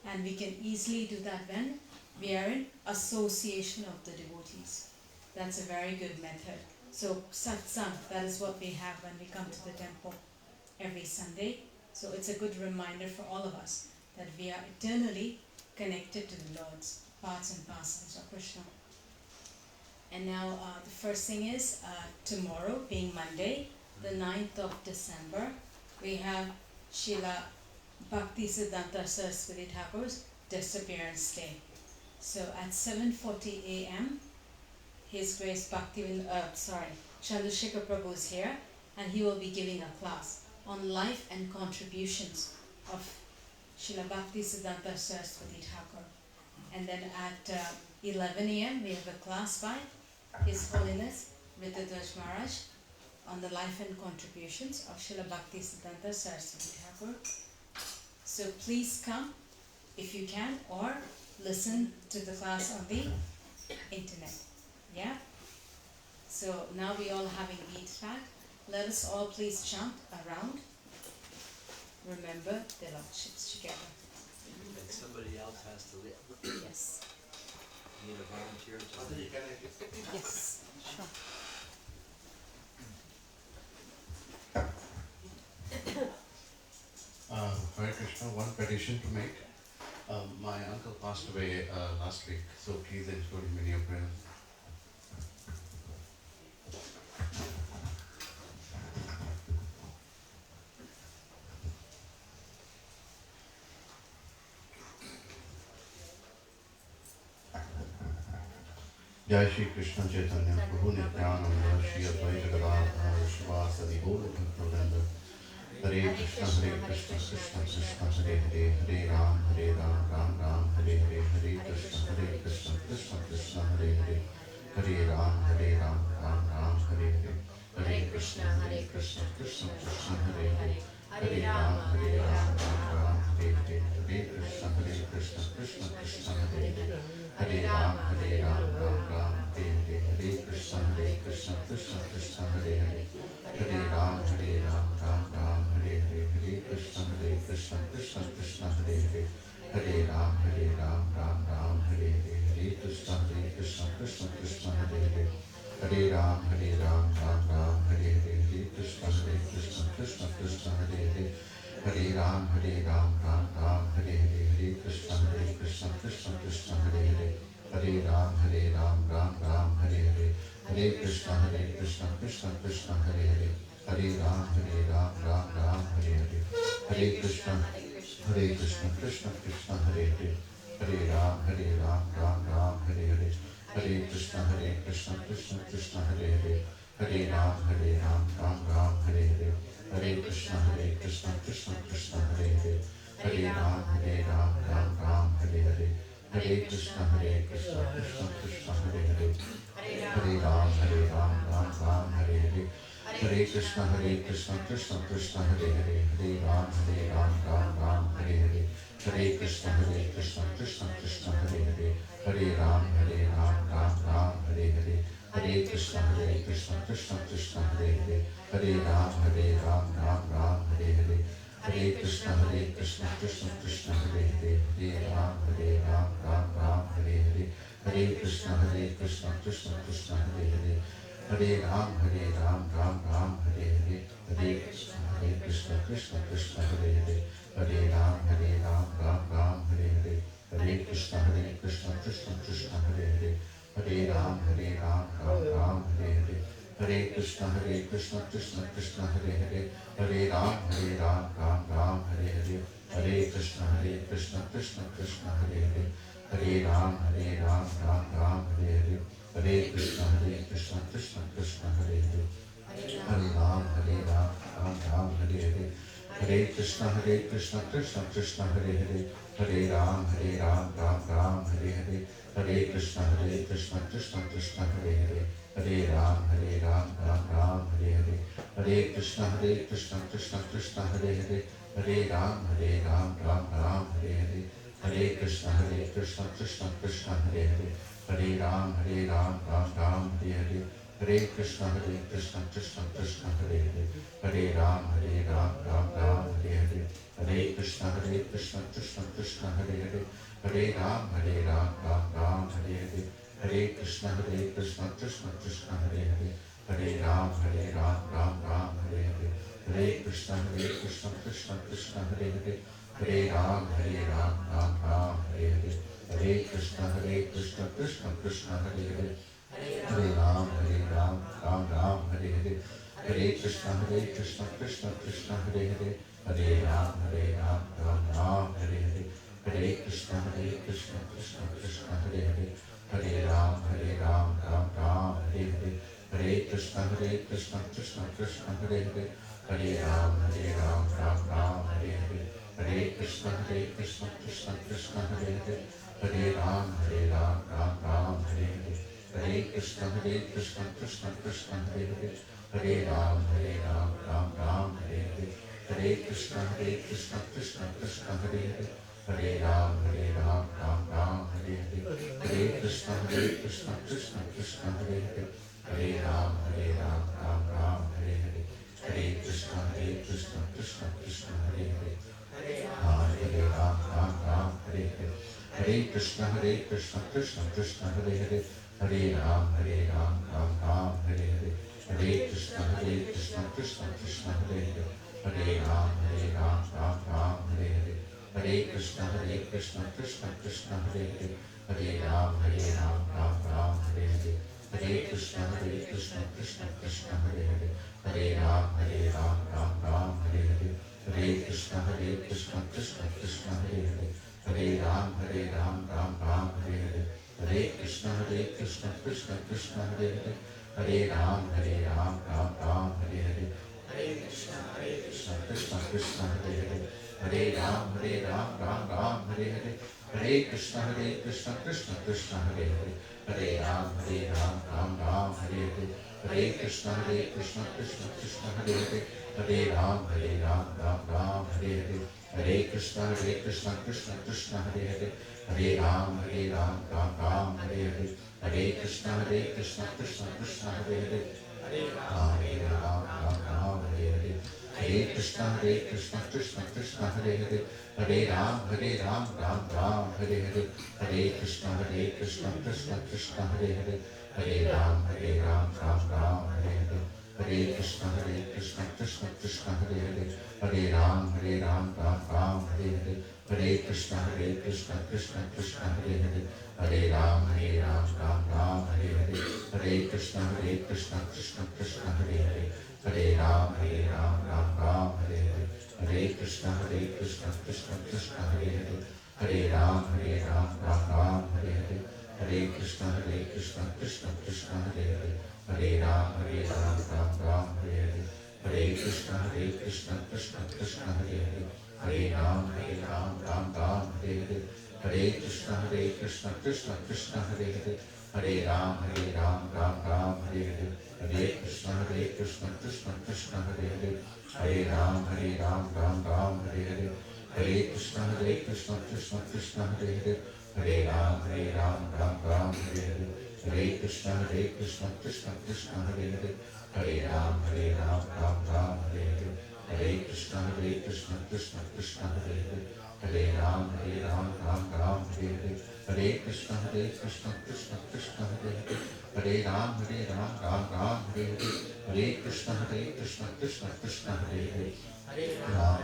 And we can easily do that when we are in association of the devotees. That's a very good method. So satsang, that is what we have when we come to the temple every Sunday. So it's a good reminder for all of us that we are eternally connected to the Lord's parts and parcels of Krishna. And now the first thing is tomorrow, being Monday, the 9th of December, we have Srila Bhakti Siddhanta Saraswati Thakur's disappearance day. So at 7:40 a.m., His Grace Chandrasekhar Prabhu is here, and he will be giving a class on life and contributions of Srila Bhakti Siddhanta Saraswati Thakur. And then at 11 a.m. we have a class by His Holiness Rtadhvaja Maharaj on the life and contributions of Srila Bhakti Siddhanta Saraswati Thakur. So please come if you can, or listen to the class on the internet. Yeah? So now we all having beads back. Let us all please chant around. Remember the Lordships together. And somebody else has to leave. Yes. Need a volunteer to lead. Yes. Sure. Hare Krishna, one petition to make. My uncle passed away last week, so please include him in your prayers. Jai Shri Krishna Chaitanya Prabhu Nityananda Shri Advaita Gadadhar Shivasadi Gaura Bhaktivinoda Hare Krishna Krishna Krishna Hare Hare Hare Ram Ram Ram Hare Hare Hare Krishna Krishna Krishna Hare Hare Hare Ram Ram Ram Hare Hare Hare Krishna Krishna Krishna Hare Hare Hare Ram Ram Ram Hare Hare Hare Krishna Krishna Krishna Hare Hare Hare Ram Ram Ram Hare Hare Hare Krishna Krishna Krishna Hare Hare Hare Ram Ram Ram Hare Hare Hare Krishna Krishna Krishna Hare Hare Hare Ram Ram Ram Hare Hare Hare Krishna Krishna Krishna Hare Hare Hare Ram Ram Ram Hare Hare Hare Krishna Krishna Krishna Hare Hare Hare Ram Ram Ram Hare Hare Hare Krishna Krishna Krishna Hare Hare Hare Ram Ram Ram Hare Hare Hare Krishna Krishna Krishna Hare Hare Hare Ram Ram Ram Hare Hare Hare Krishna Krishna Krishna Hare Hare Hare Ram Ram Ram Hare Hare Hare Krishna Krishna Krishna Hare Hare Hare Ram Ram Ram Hare Hare Hare Krishna Krishna Krishna Hare Hare Hare Ram Ram Hare Hare Hare Krishna Krishna Krishna Hare Hare Hare Ram Ram Hare Hare Hare Krishna Krishna Krishna Hare Hare Hare Ram Ram Hare Hare Hare Krishna Krishna Krishna Hare Hare Hare Ram Ram Hare Hare Hare Krishna Krishna Krishna Hare Hare Hare Ram Ram Hare Hare Hare Krishna Krishna Krishna Hare Hare Hare Ram Ram Hare Hare Hare Krishna Krishna Krishna Hare Hare Hare Ram Ram Hare Hare Hare Krishna Krishna Krishna Hare Hare Hare Ram Ram Hare Hare Hare Krishna Krishna Krishna Hare Hare Hare Ram, Ram Ram, Hare Hare. Hare Krishna, Krishna Krishna, Hare Hare. Hare Ram, Ram Ram, Hare Hare. Hare Krishna, Krishna Krishna, Hare Hare. Hare Ram, Ram Ram, Hare Hare. Hare Krishna, Krishna Krishna, Hare Hare. Hare Ram, Ram Ram, Hare Hare. Hare Krishna, Krishna Krishna, Hare Hare. Hare Ram, Ram Ram, Hare Hare. Hare Krishna, Krishna Krishna, Hare Hare. Hare Ram, Ram Ram, Hare Hare. Hare Krishna, Krishna Krishna, Hare Hare. Hare Ram, Ram Ram, Hare Hare. Hare Krishna, Krishna Krishna, Hare Hare. Hare Ram, Ram Ram, Hare Hare. Hare Krishna, Krishna Krishna, Hare Hare. Hare Ram, Ram Ram, Hare Hare. Hare Krishna, Krishna Krishna, Hare Hare. Hare Ram, Ram Ram, Hare Hare. Hare Krishna, Krishna Krishna, Hare Hare. Hare Ram, Ram Ram, Hare Hare. Hare Krishna, Krishna Krishna, Hare Hare. Hare Ram, Ram Ram, Hare Hare. Hare Krishna, Krishna Krishna, Hare Hare. Hare Ram, Ram Ram, Hare Hare. Hare Krishna, Krishna Krishna, Hare Hare. Hare Ram, Ram Ram, Hare Hare. Hare Krishna, Krishna Krishna, Hare Hare. Hare Ram, Ram Ram, Hare Hare. Hare Krishna, Krishna Krishna, Hare Hare. Hare Ram, Ram Ram, Hare Hare. Hare Krishna, Krishna Krishna, Hare Hare. Hare Ram, Ram Ram, Hare Hare. Hare Krishna, Krishna Krishna, Hare Hare. Hare Ram, Ram Ram, Hare Hare. Hare Krishna, Krishna Krishna, Hare Hare. Hare Ram, Ram Ram, Hare Hare. Hare Krishna, Krishna Krishna, Hare Hare. Hare Ram, Ram Ram, Hare Hare. Hare Krishna, Krishna Krishna, Hare Hare. Hare Ram, Ram, Hare Hare. Hare Krishna, Krishna Krishna, Hare Hare. Hare Ram, Ram, Hare Hare. Hare Krishna, Krishna Krishna, Hare Hare. Hare Ram, Ram, Hare Hare. Hare Krishna, Krishna Krishna, Hare Hare. Hare Ram, Ram, Hare Hare. Hare Krishna, Krishna Krishna, Hare Hare. Hare Ram, Ram, Hare Hare. Hare Krishna, Krishna Krishna, Hare Hare. Hare Ram, Ram, Hare Hare. Hare Krishna, Krishna Krishna, Hare Hare. Hare Ram, Ram, Hare Hare. Hare Krishna, Krishna Krishna, Hare Hare. Hare Ram, Ram, Hare Hare. Hare Krishna, Krishna Krishna, Hare Hare. Hare Ram, Ram, Hare Hare. Hare Krishna, Krishna Krishna, Hare Hare. Hare Ram, Ram, Hare Hare. Hare Krishna, Krishna Krishna, Hare Hare. Hare Ram, Ram, Hare Hare. Hare Krishna, Krishna Krishna, Hare Hare. Hare Ram, Ram, Hare Hare. Hare Krishna, Krishna Krishna, Hare Hare. Hare Ram, Ram, Hare Hare. Hare Krishna, Krishna Krishna, Hare Hare. Hare Ram, Ram, Hare Hare. Hare Krishna, Krishna Krishna, Hare Hare. Hare Ram, Ram, Hare Hare. Hare Krishna, Krishna Krishna, Hare Hare. Hare Ram, Ram, Hare Hare. Hare Krishna, Krishna Krishna, Hare Hare. Hare Ram, Ram, Hare Hare. Hare Krishna, Krishna Krishna, Hare Hare. Hare Ram, Ram, Hare Hare. Hare Krishna, Krishna Krishna, Hare Hare. Hare Ram, Ram, Hare Hare. Hare Krishna, Krishna Krishna, Hare Hare. Hare Ram, Ram, Hare Hare. Hare Krishna, Krishna Krishna, Hare Hare. Hare Ram, Ram, Hare Hare. Hare Krishna, Krishna Krishna, Hare Hare. Hare Ram, Ram, Hare Hare. Hare Krishna, Krishna Krishna, Hare Hare. Hare Ram, Ram, Hare Hare. Hare Krishna, Krishna Krishna, Hare Hare. Hare Ram, Ram, Hare Hare. Hare Krishna, Krishna Krishna, Hare Hare. Hare Ram, Ram Ram, Hare Hare, Hare Krishna, Krishna Krishna, Hare Hare, Hare Ram, Ram Ram, Hare Hare, Hare Krishna, Krishna Krishna, Hare Hare, Hare Ram,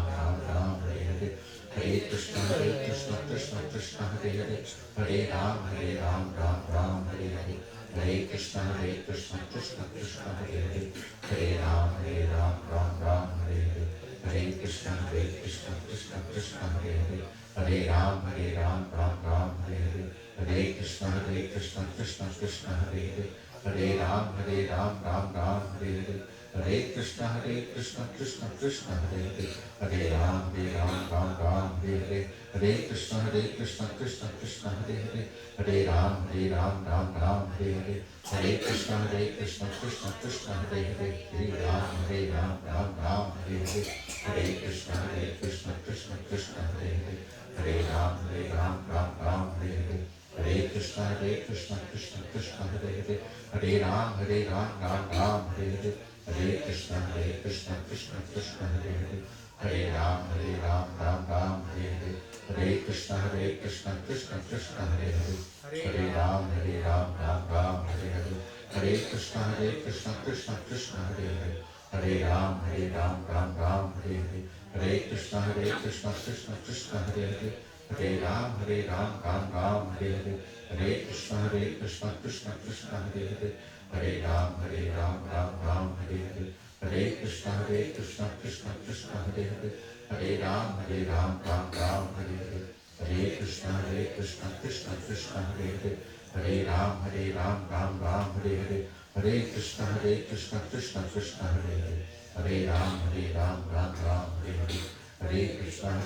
Ram Ram, Hare Hare, Hare Krishna, Krishna Krishna, Hare Hare, Hare Ram, Ram Ram, Hare Hare, Hare Krishna, Krishna Krishna, Hare Hare, Hare Ram, Ram Ram, Hare Hare, Hare Krishna, Krishna Krishna, Hare Hare, Hare Ram, Ram Ram, Hare Hare, Hare Krishna, Krishna Krishna, Hare Hare, Hare Ram, Ram Ram, Hare Hare, Hare Krishna, Krishna Krishna, Hare Hare, Hare Ram, Ram Ram, Hare Hare, Hare Krishna, Krishna Krishna, Hare Hare, Hare Ram, Ram Ram, Hare Hare, Hare Krishna, Krishna Krishna, Hare Hare, Hare Ram, Ram Ram, Hare Hare, Hare Krishna, Krishna Krishna, Hare Hare, Hare Ram, Ram Ram, Hare Hare, Hare Krishna, Krishna Krishna, Hare Hare, Hare Ram, Ram Ram, Hare Hare, Hare Krishna, Krishna Krishna, Hare Hare, Hare Ram, Ram Ram, Hare Hare, Hare Krishna, Krishna Krishna, Hare Hare, Hare Ram, Ram Ram, Hare Hare, Hare Krishna, Krishna Krishna, Hare Hare, Hare Ram, Ram Ram, Hare Hare, Hare Krishna, Krishna Krishna, Hare Hare, Hare Ram, Ram Ram, Hare Hare, Hare Krishna, Krishna Krishna, Hare Hare, Hare Ram, Ram Ram, Hare Hare, Hare Krishna, Krishna Krishna, Hare Hare, Hare Ram, Ram Ram, Hare Hare, Hare Krishna, Krishna Krishna, Hare Hare, Hare Ram, Ram Ram, Hare Hare, Hare Krishna, Krishna Krishna, Hare Hare, Hare Ram, Ram Ram, Hare Hare, Hare Krishna, Krishna Krishna, Hare Hare, Hare Ram, Ram Ram, Hare Hare, Hare Krishna, Krishna Krishna, Hare Hare, Hare Ram, Ram Ram, Hare Hare, Hare Krishna,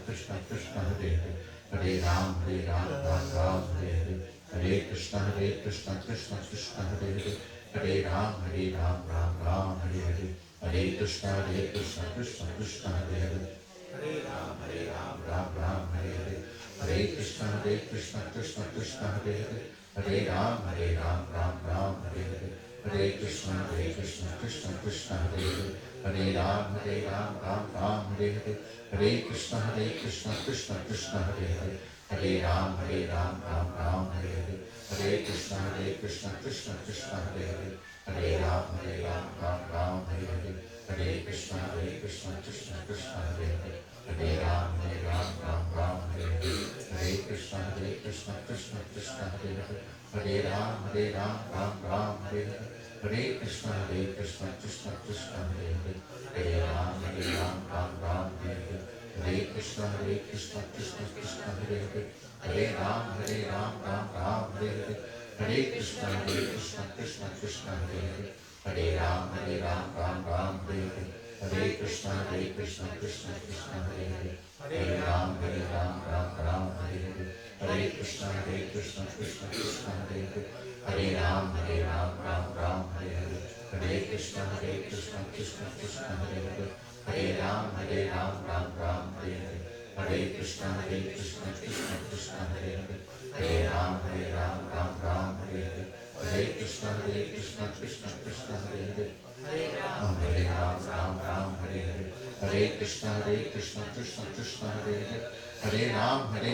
Krishna Krishna, Hare Hare, Hare Ram, Ram, Hare Hare, Hare Krishna, Krishna Krishna, Hare Hare, Hare Ram, Ram, Hare Hare, Hare Krishna, Krishna Krishna, Hare Hare, Hare Ram, Ram, Hare Hare, Hare Krishna, Krishna Krishna, Hare Hare, Hare Ram, Ram, Hare Hare, Hare Krishna, Krishna Krishna, Hare Hare, Hare Ram, Ram, Hare Hare, Hare Krishna, Krishna Krishna, Hare Hare, Hare Ram, Ram, Hare Hare, Hare Krishna, Krishna Krishna, Hare Hare, Hare Ram, Ram, Hare Hare, Hare Krishna, Krishna Krishna, Hare Hare, Hare Ram, Ram, Hare Hare, Hare Krishna, Krishna Krishna, Hare Hare, Hare Ram, Ram, Hare Hare, Hare Krishna, Krishna Krishna, Hare Hare, Hare Ram, Ram, Hare Hare, Hare Krishna, Krishna Krishna, Hare Hare, Hare Ram, Ram, Hare Hare, Hare Krishna, Krishna Krishna, Hare Hare, Hare Ram, Ram, Hare Hare, Hare Krishna, Krishna Krishna, Hare Hare, Hare Ram, Ram, Hare Hare, Hare Krishna, Krishna Krishna, Hare Hare, Hare Ram, Ram, Hare Hare, Hare Krishna, Krishna Krishna, Hare Hare, Hare Ram, Hare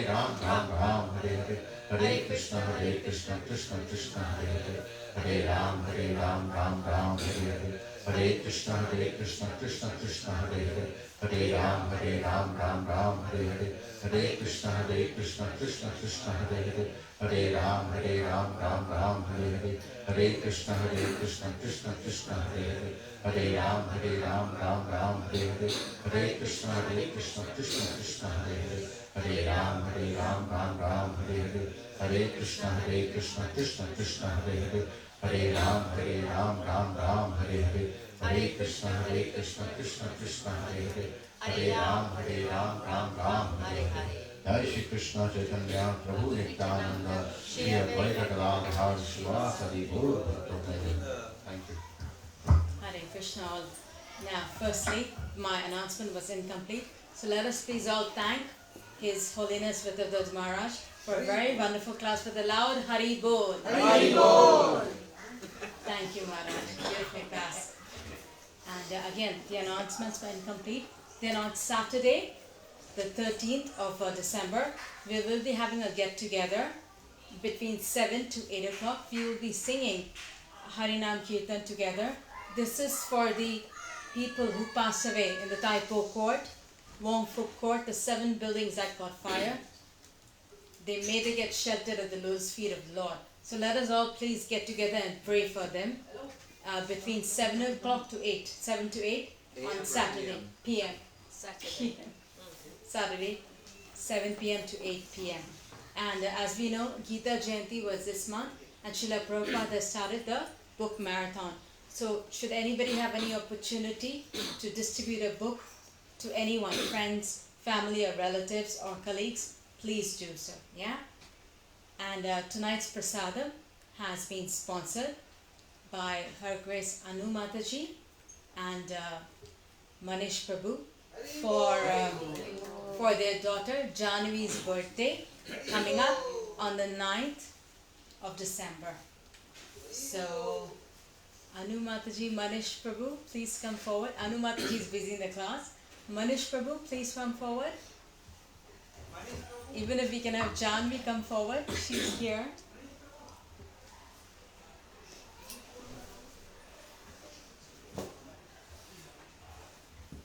Hare, Hare Krishna, Krishna Krishna, Hare Hare, Hare Ram, Ram, Hare Hare, Hare Krishna, Krishna Krishna, Hare Hare, Hare Ram, Ram, Hare Hare, Hare Krishna, Krishna Krishna, Hare Hare, Hare Ram, Ram, Hare Hare, Hare Krishna, Krishna Krishna, Hare Hare, Hare Ram, Ram, Hare Hare, Hare Krishna, Krishna Krishna, Hare Hare, Hare Ram, Ram, Hare Hare, Hare Krishna, Krishna Krishna, Hare Hare, Hare Ram, Ram, Hare Hare, Hare Krishna, Krishna Krishna, Hare Hare, Hare Ram, Ram, Hare Hare, Hare Krishna, Krishna Krishna, Hare Hare, Hare Ram, Ram, Hare Hare. Jai Shri Krishna Chaitanya Prabhu Nityananda Shri Advaita Gadadhar Shivasadi Gaur Bhaktavrinda. Thank you. Hare Krishna all. Now, firstly, my announcement was incomplete. So let us please all thank His Holiness Rtadhvaja Maharaj for a very wonderful class with a loud Hari Bol. Hari Bol! Thank you, Maharaj. Beautiful class. And again, the announcements were incomplete. Then on Saturday, the 13th of December, we will be having a get-together between 7 to 8 o'clock. We will be singing Harinam Kirtan together. This is for the people who passed away in the Taipo Court, Wongfuk Court, the 7 buildings that caught fire. May they get sheltered at the lotus feet of the Lord. So let us all please get together and pray for them between 7 o'clock to 8, 7 to 8 on Saturday, PM. Saturday, 7 p.m. to 8 p.m. And as we know, Gita Jayanti was this month, and Srila Prabhupada has started the book marathon. So should anybody have any opportunity to distribute a book to anyone, friends, family or relatives or colleagues, please do so, yeah? And tonight's prasadam has been sponsored by Her Grace Anu Mataji and Manish Prabhu for their daughter Janvi's birthday coming up on the 9th of December. So Anu Mataji, Manish Prabhu, please come forward. Anu Mataji is busy in the class. Manish Prabhu, please come forward. Even if we can have Janvi come forward, she's here.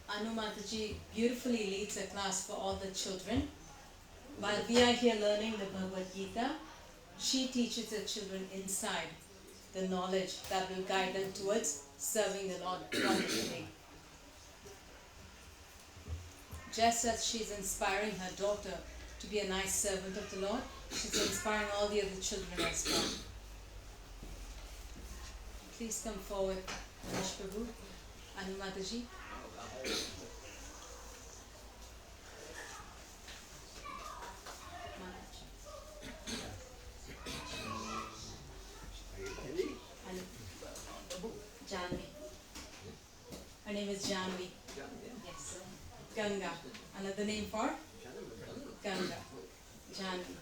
Anu Mataji beautifully leads a class for all the children. While we are here learning the Bhagavad Gita, she teaches the children inside the knowledge that will guide them towards serving the Lord wonderfully. Just as she's inspiring her daughter to be a nice servant of the Lord, she's inspiring all the other children as well. Please come forward, Manish Prabhu, Anu Mataji. Janvi. Her name is Janvi. Yes. Ganga. Another name for? Ganga. Janvi.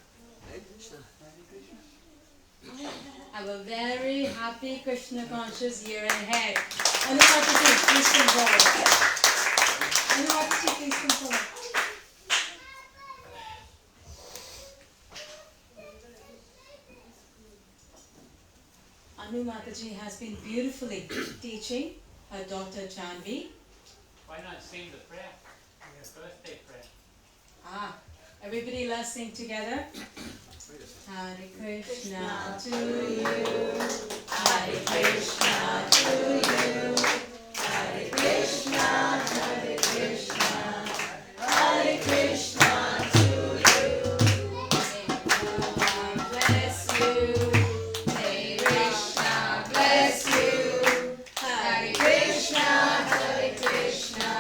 Have a very happy Krishna conscious year ahead. Anu Mataji, please come forward. Anu Mataji, please come forward. Anu Mataji has been beautifully teaching her daughter Janvi. Why not sing the prayer? Your birthday prayer. Everybody let's sing together. Hare Krishna to you, Hare Krishna to you, Hare Krishna, Hare Krishna, Hare Krishna to you. May Krishna bless you, may Krishna bless you, Hare Krishna, Hare Krishna,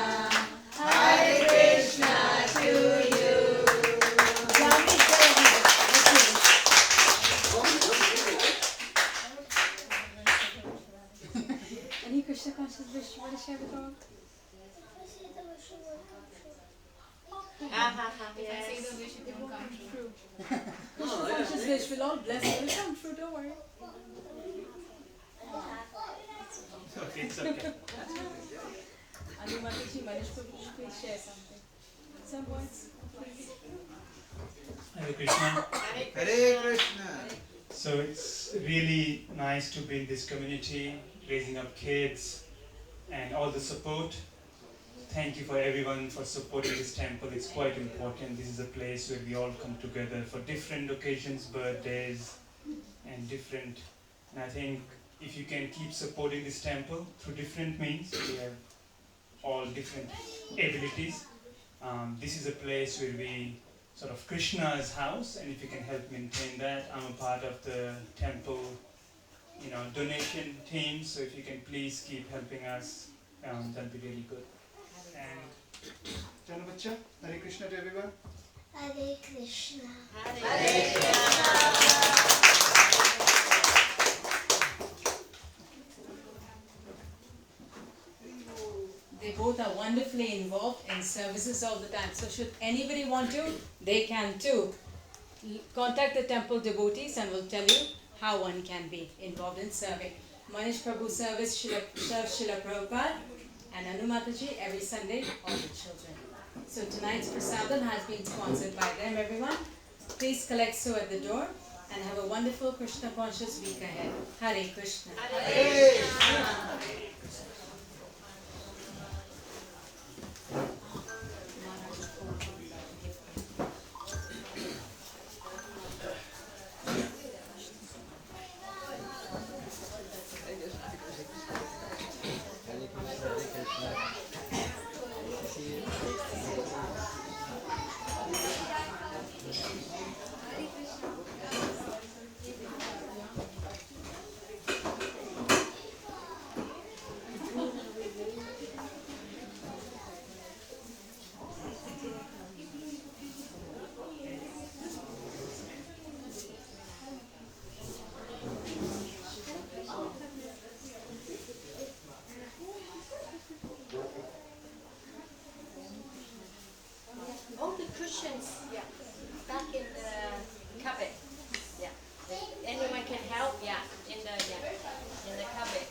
Hare Krishna to you. Any Krishna conscious wish you want to share with all? If I say the wish, it won't come true. Krishna conscious wish will all bless you. It will come true, don't worry. It's okay. Anu Mataji, Manish Prabhu, please share something. Some words, please. Hare Krishna. Hare Krishna. So it's really nice to be in this community, raising up kids and all the support. Thank you for everyone for supporting this temple. It's quite important. This is a place where we all come together for different occasions, birthdays and different. And I think if you can keep supporting this temple through different means, we have all different abilities. This is a place where we sort of Krishna's house, and if you can help maintain that, I'm a part of the temple, donation team. So if you can please keep helping us, that'd be really good. And Rtadhvaja, Hare Krishna to everyone. Hare Krishna. Hare Krishna. They both are wonderfully involved in services all the time. So should anybody want to, they can too. Contact the temple devotees and we'll tell you how one can be involved in serving. Manish Prabhu serves Srila Prabhupada and Anu Mataji every Sunday, all the children. So tonight's prasadam has been sponsored by them, everyone. Please collect so at the door and have a wonderful Krishna conscious week ahead. Hare Krishna. Hare All the cushions, yeah, back in the cupboard. Yeah. Anyone can help, yeah, in the cupboard.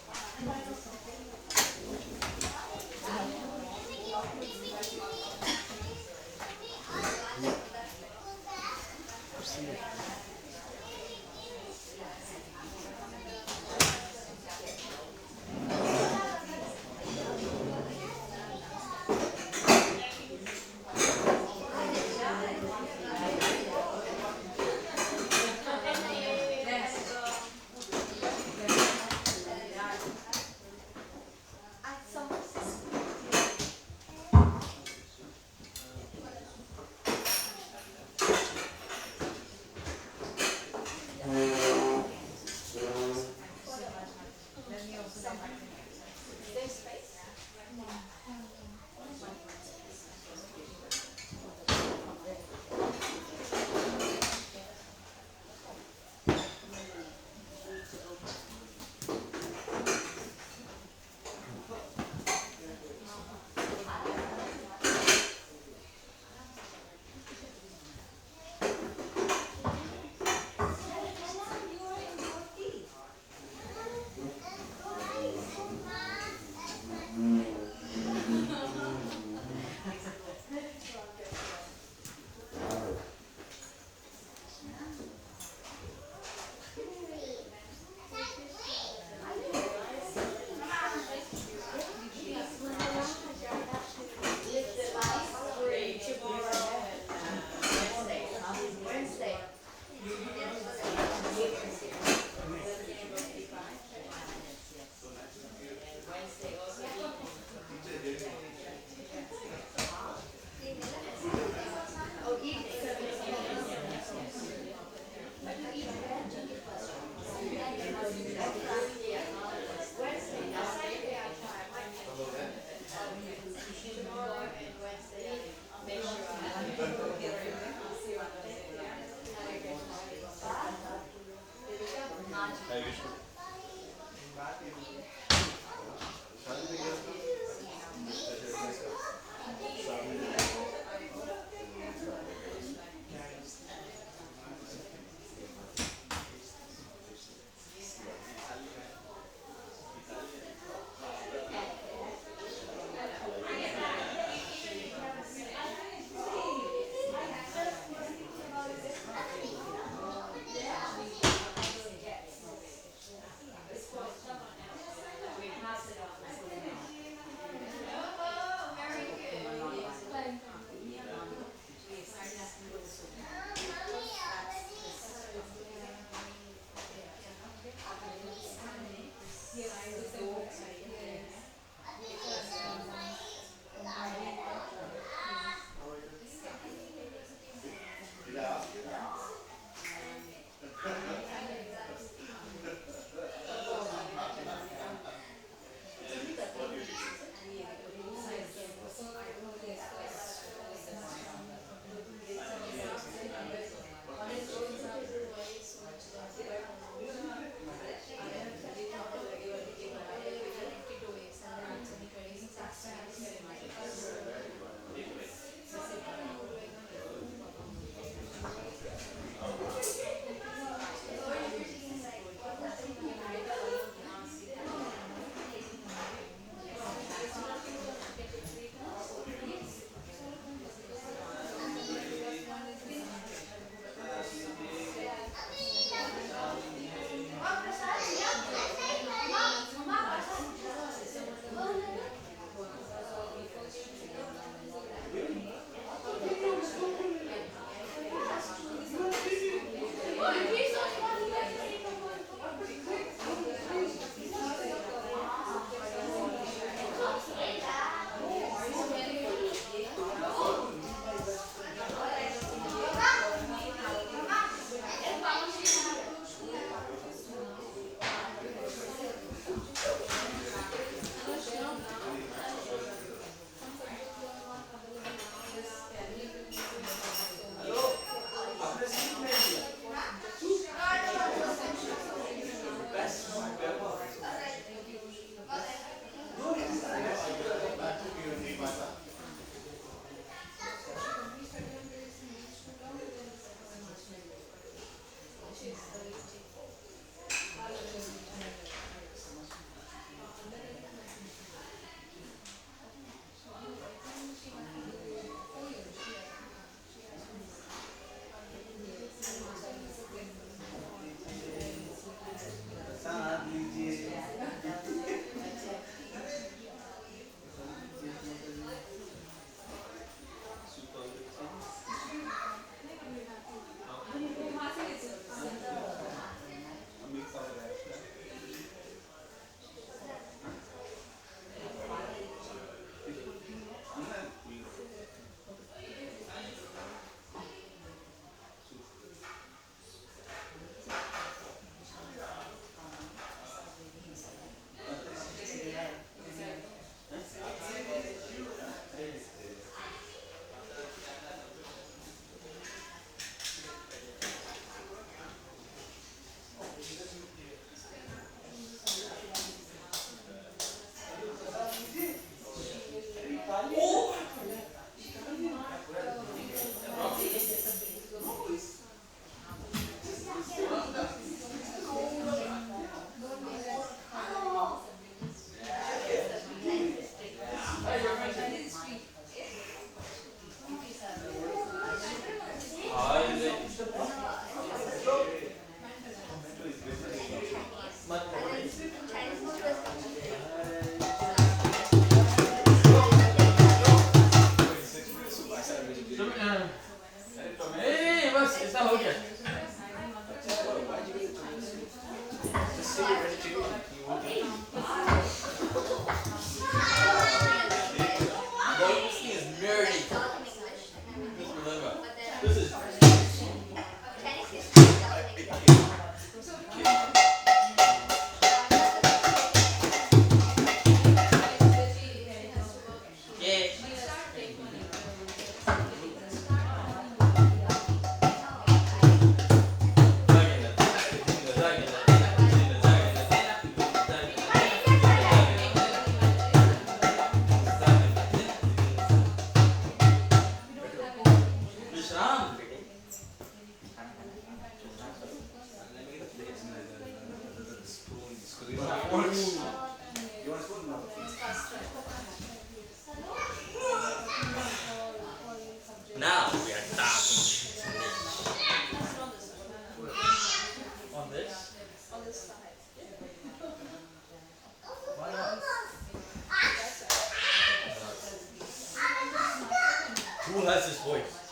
Who has this voice?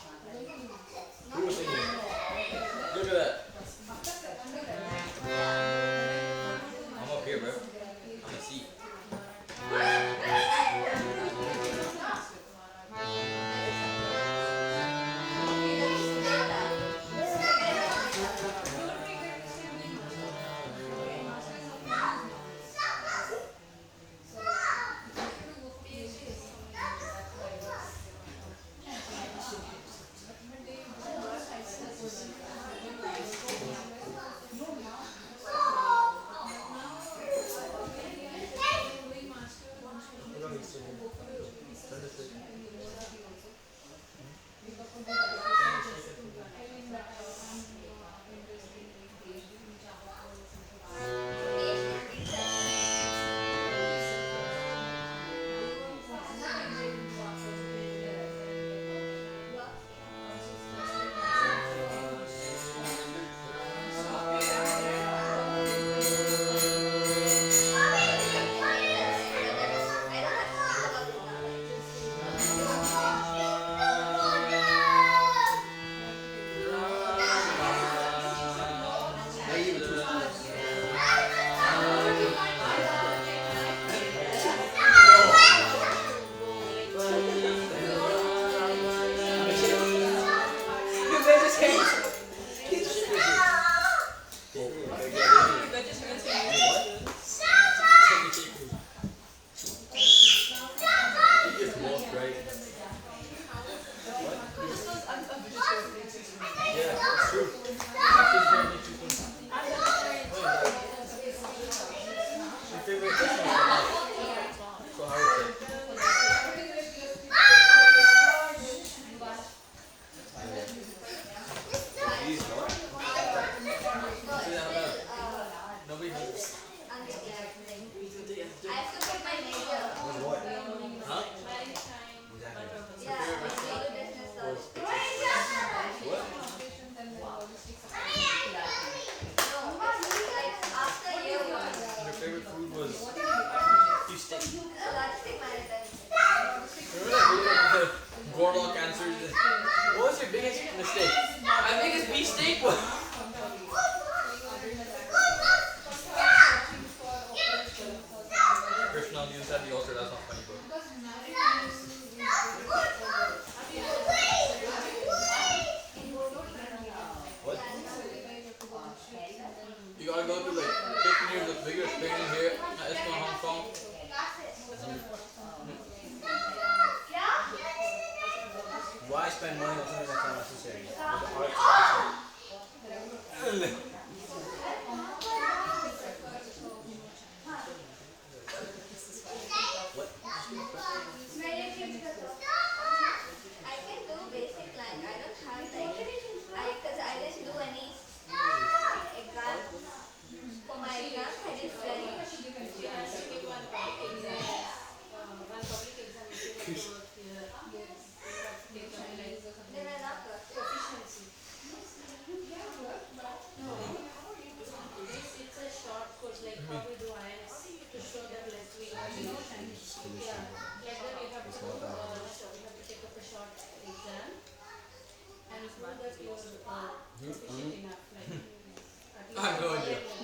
Who was singing? Look at that. I'm up here, bro. I'm a seat.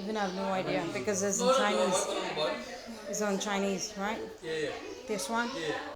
Even I have no idea because it's in Chinese. It's on Chinese, right? Yeah. This one? Yeah.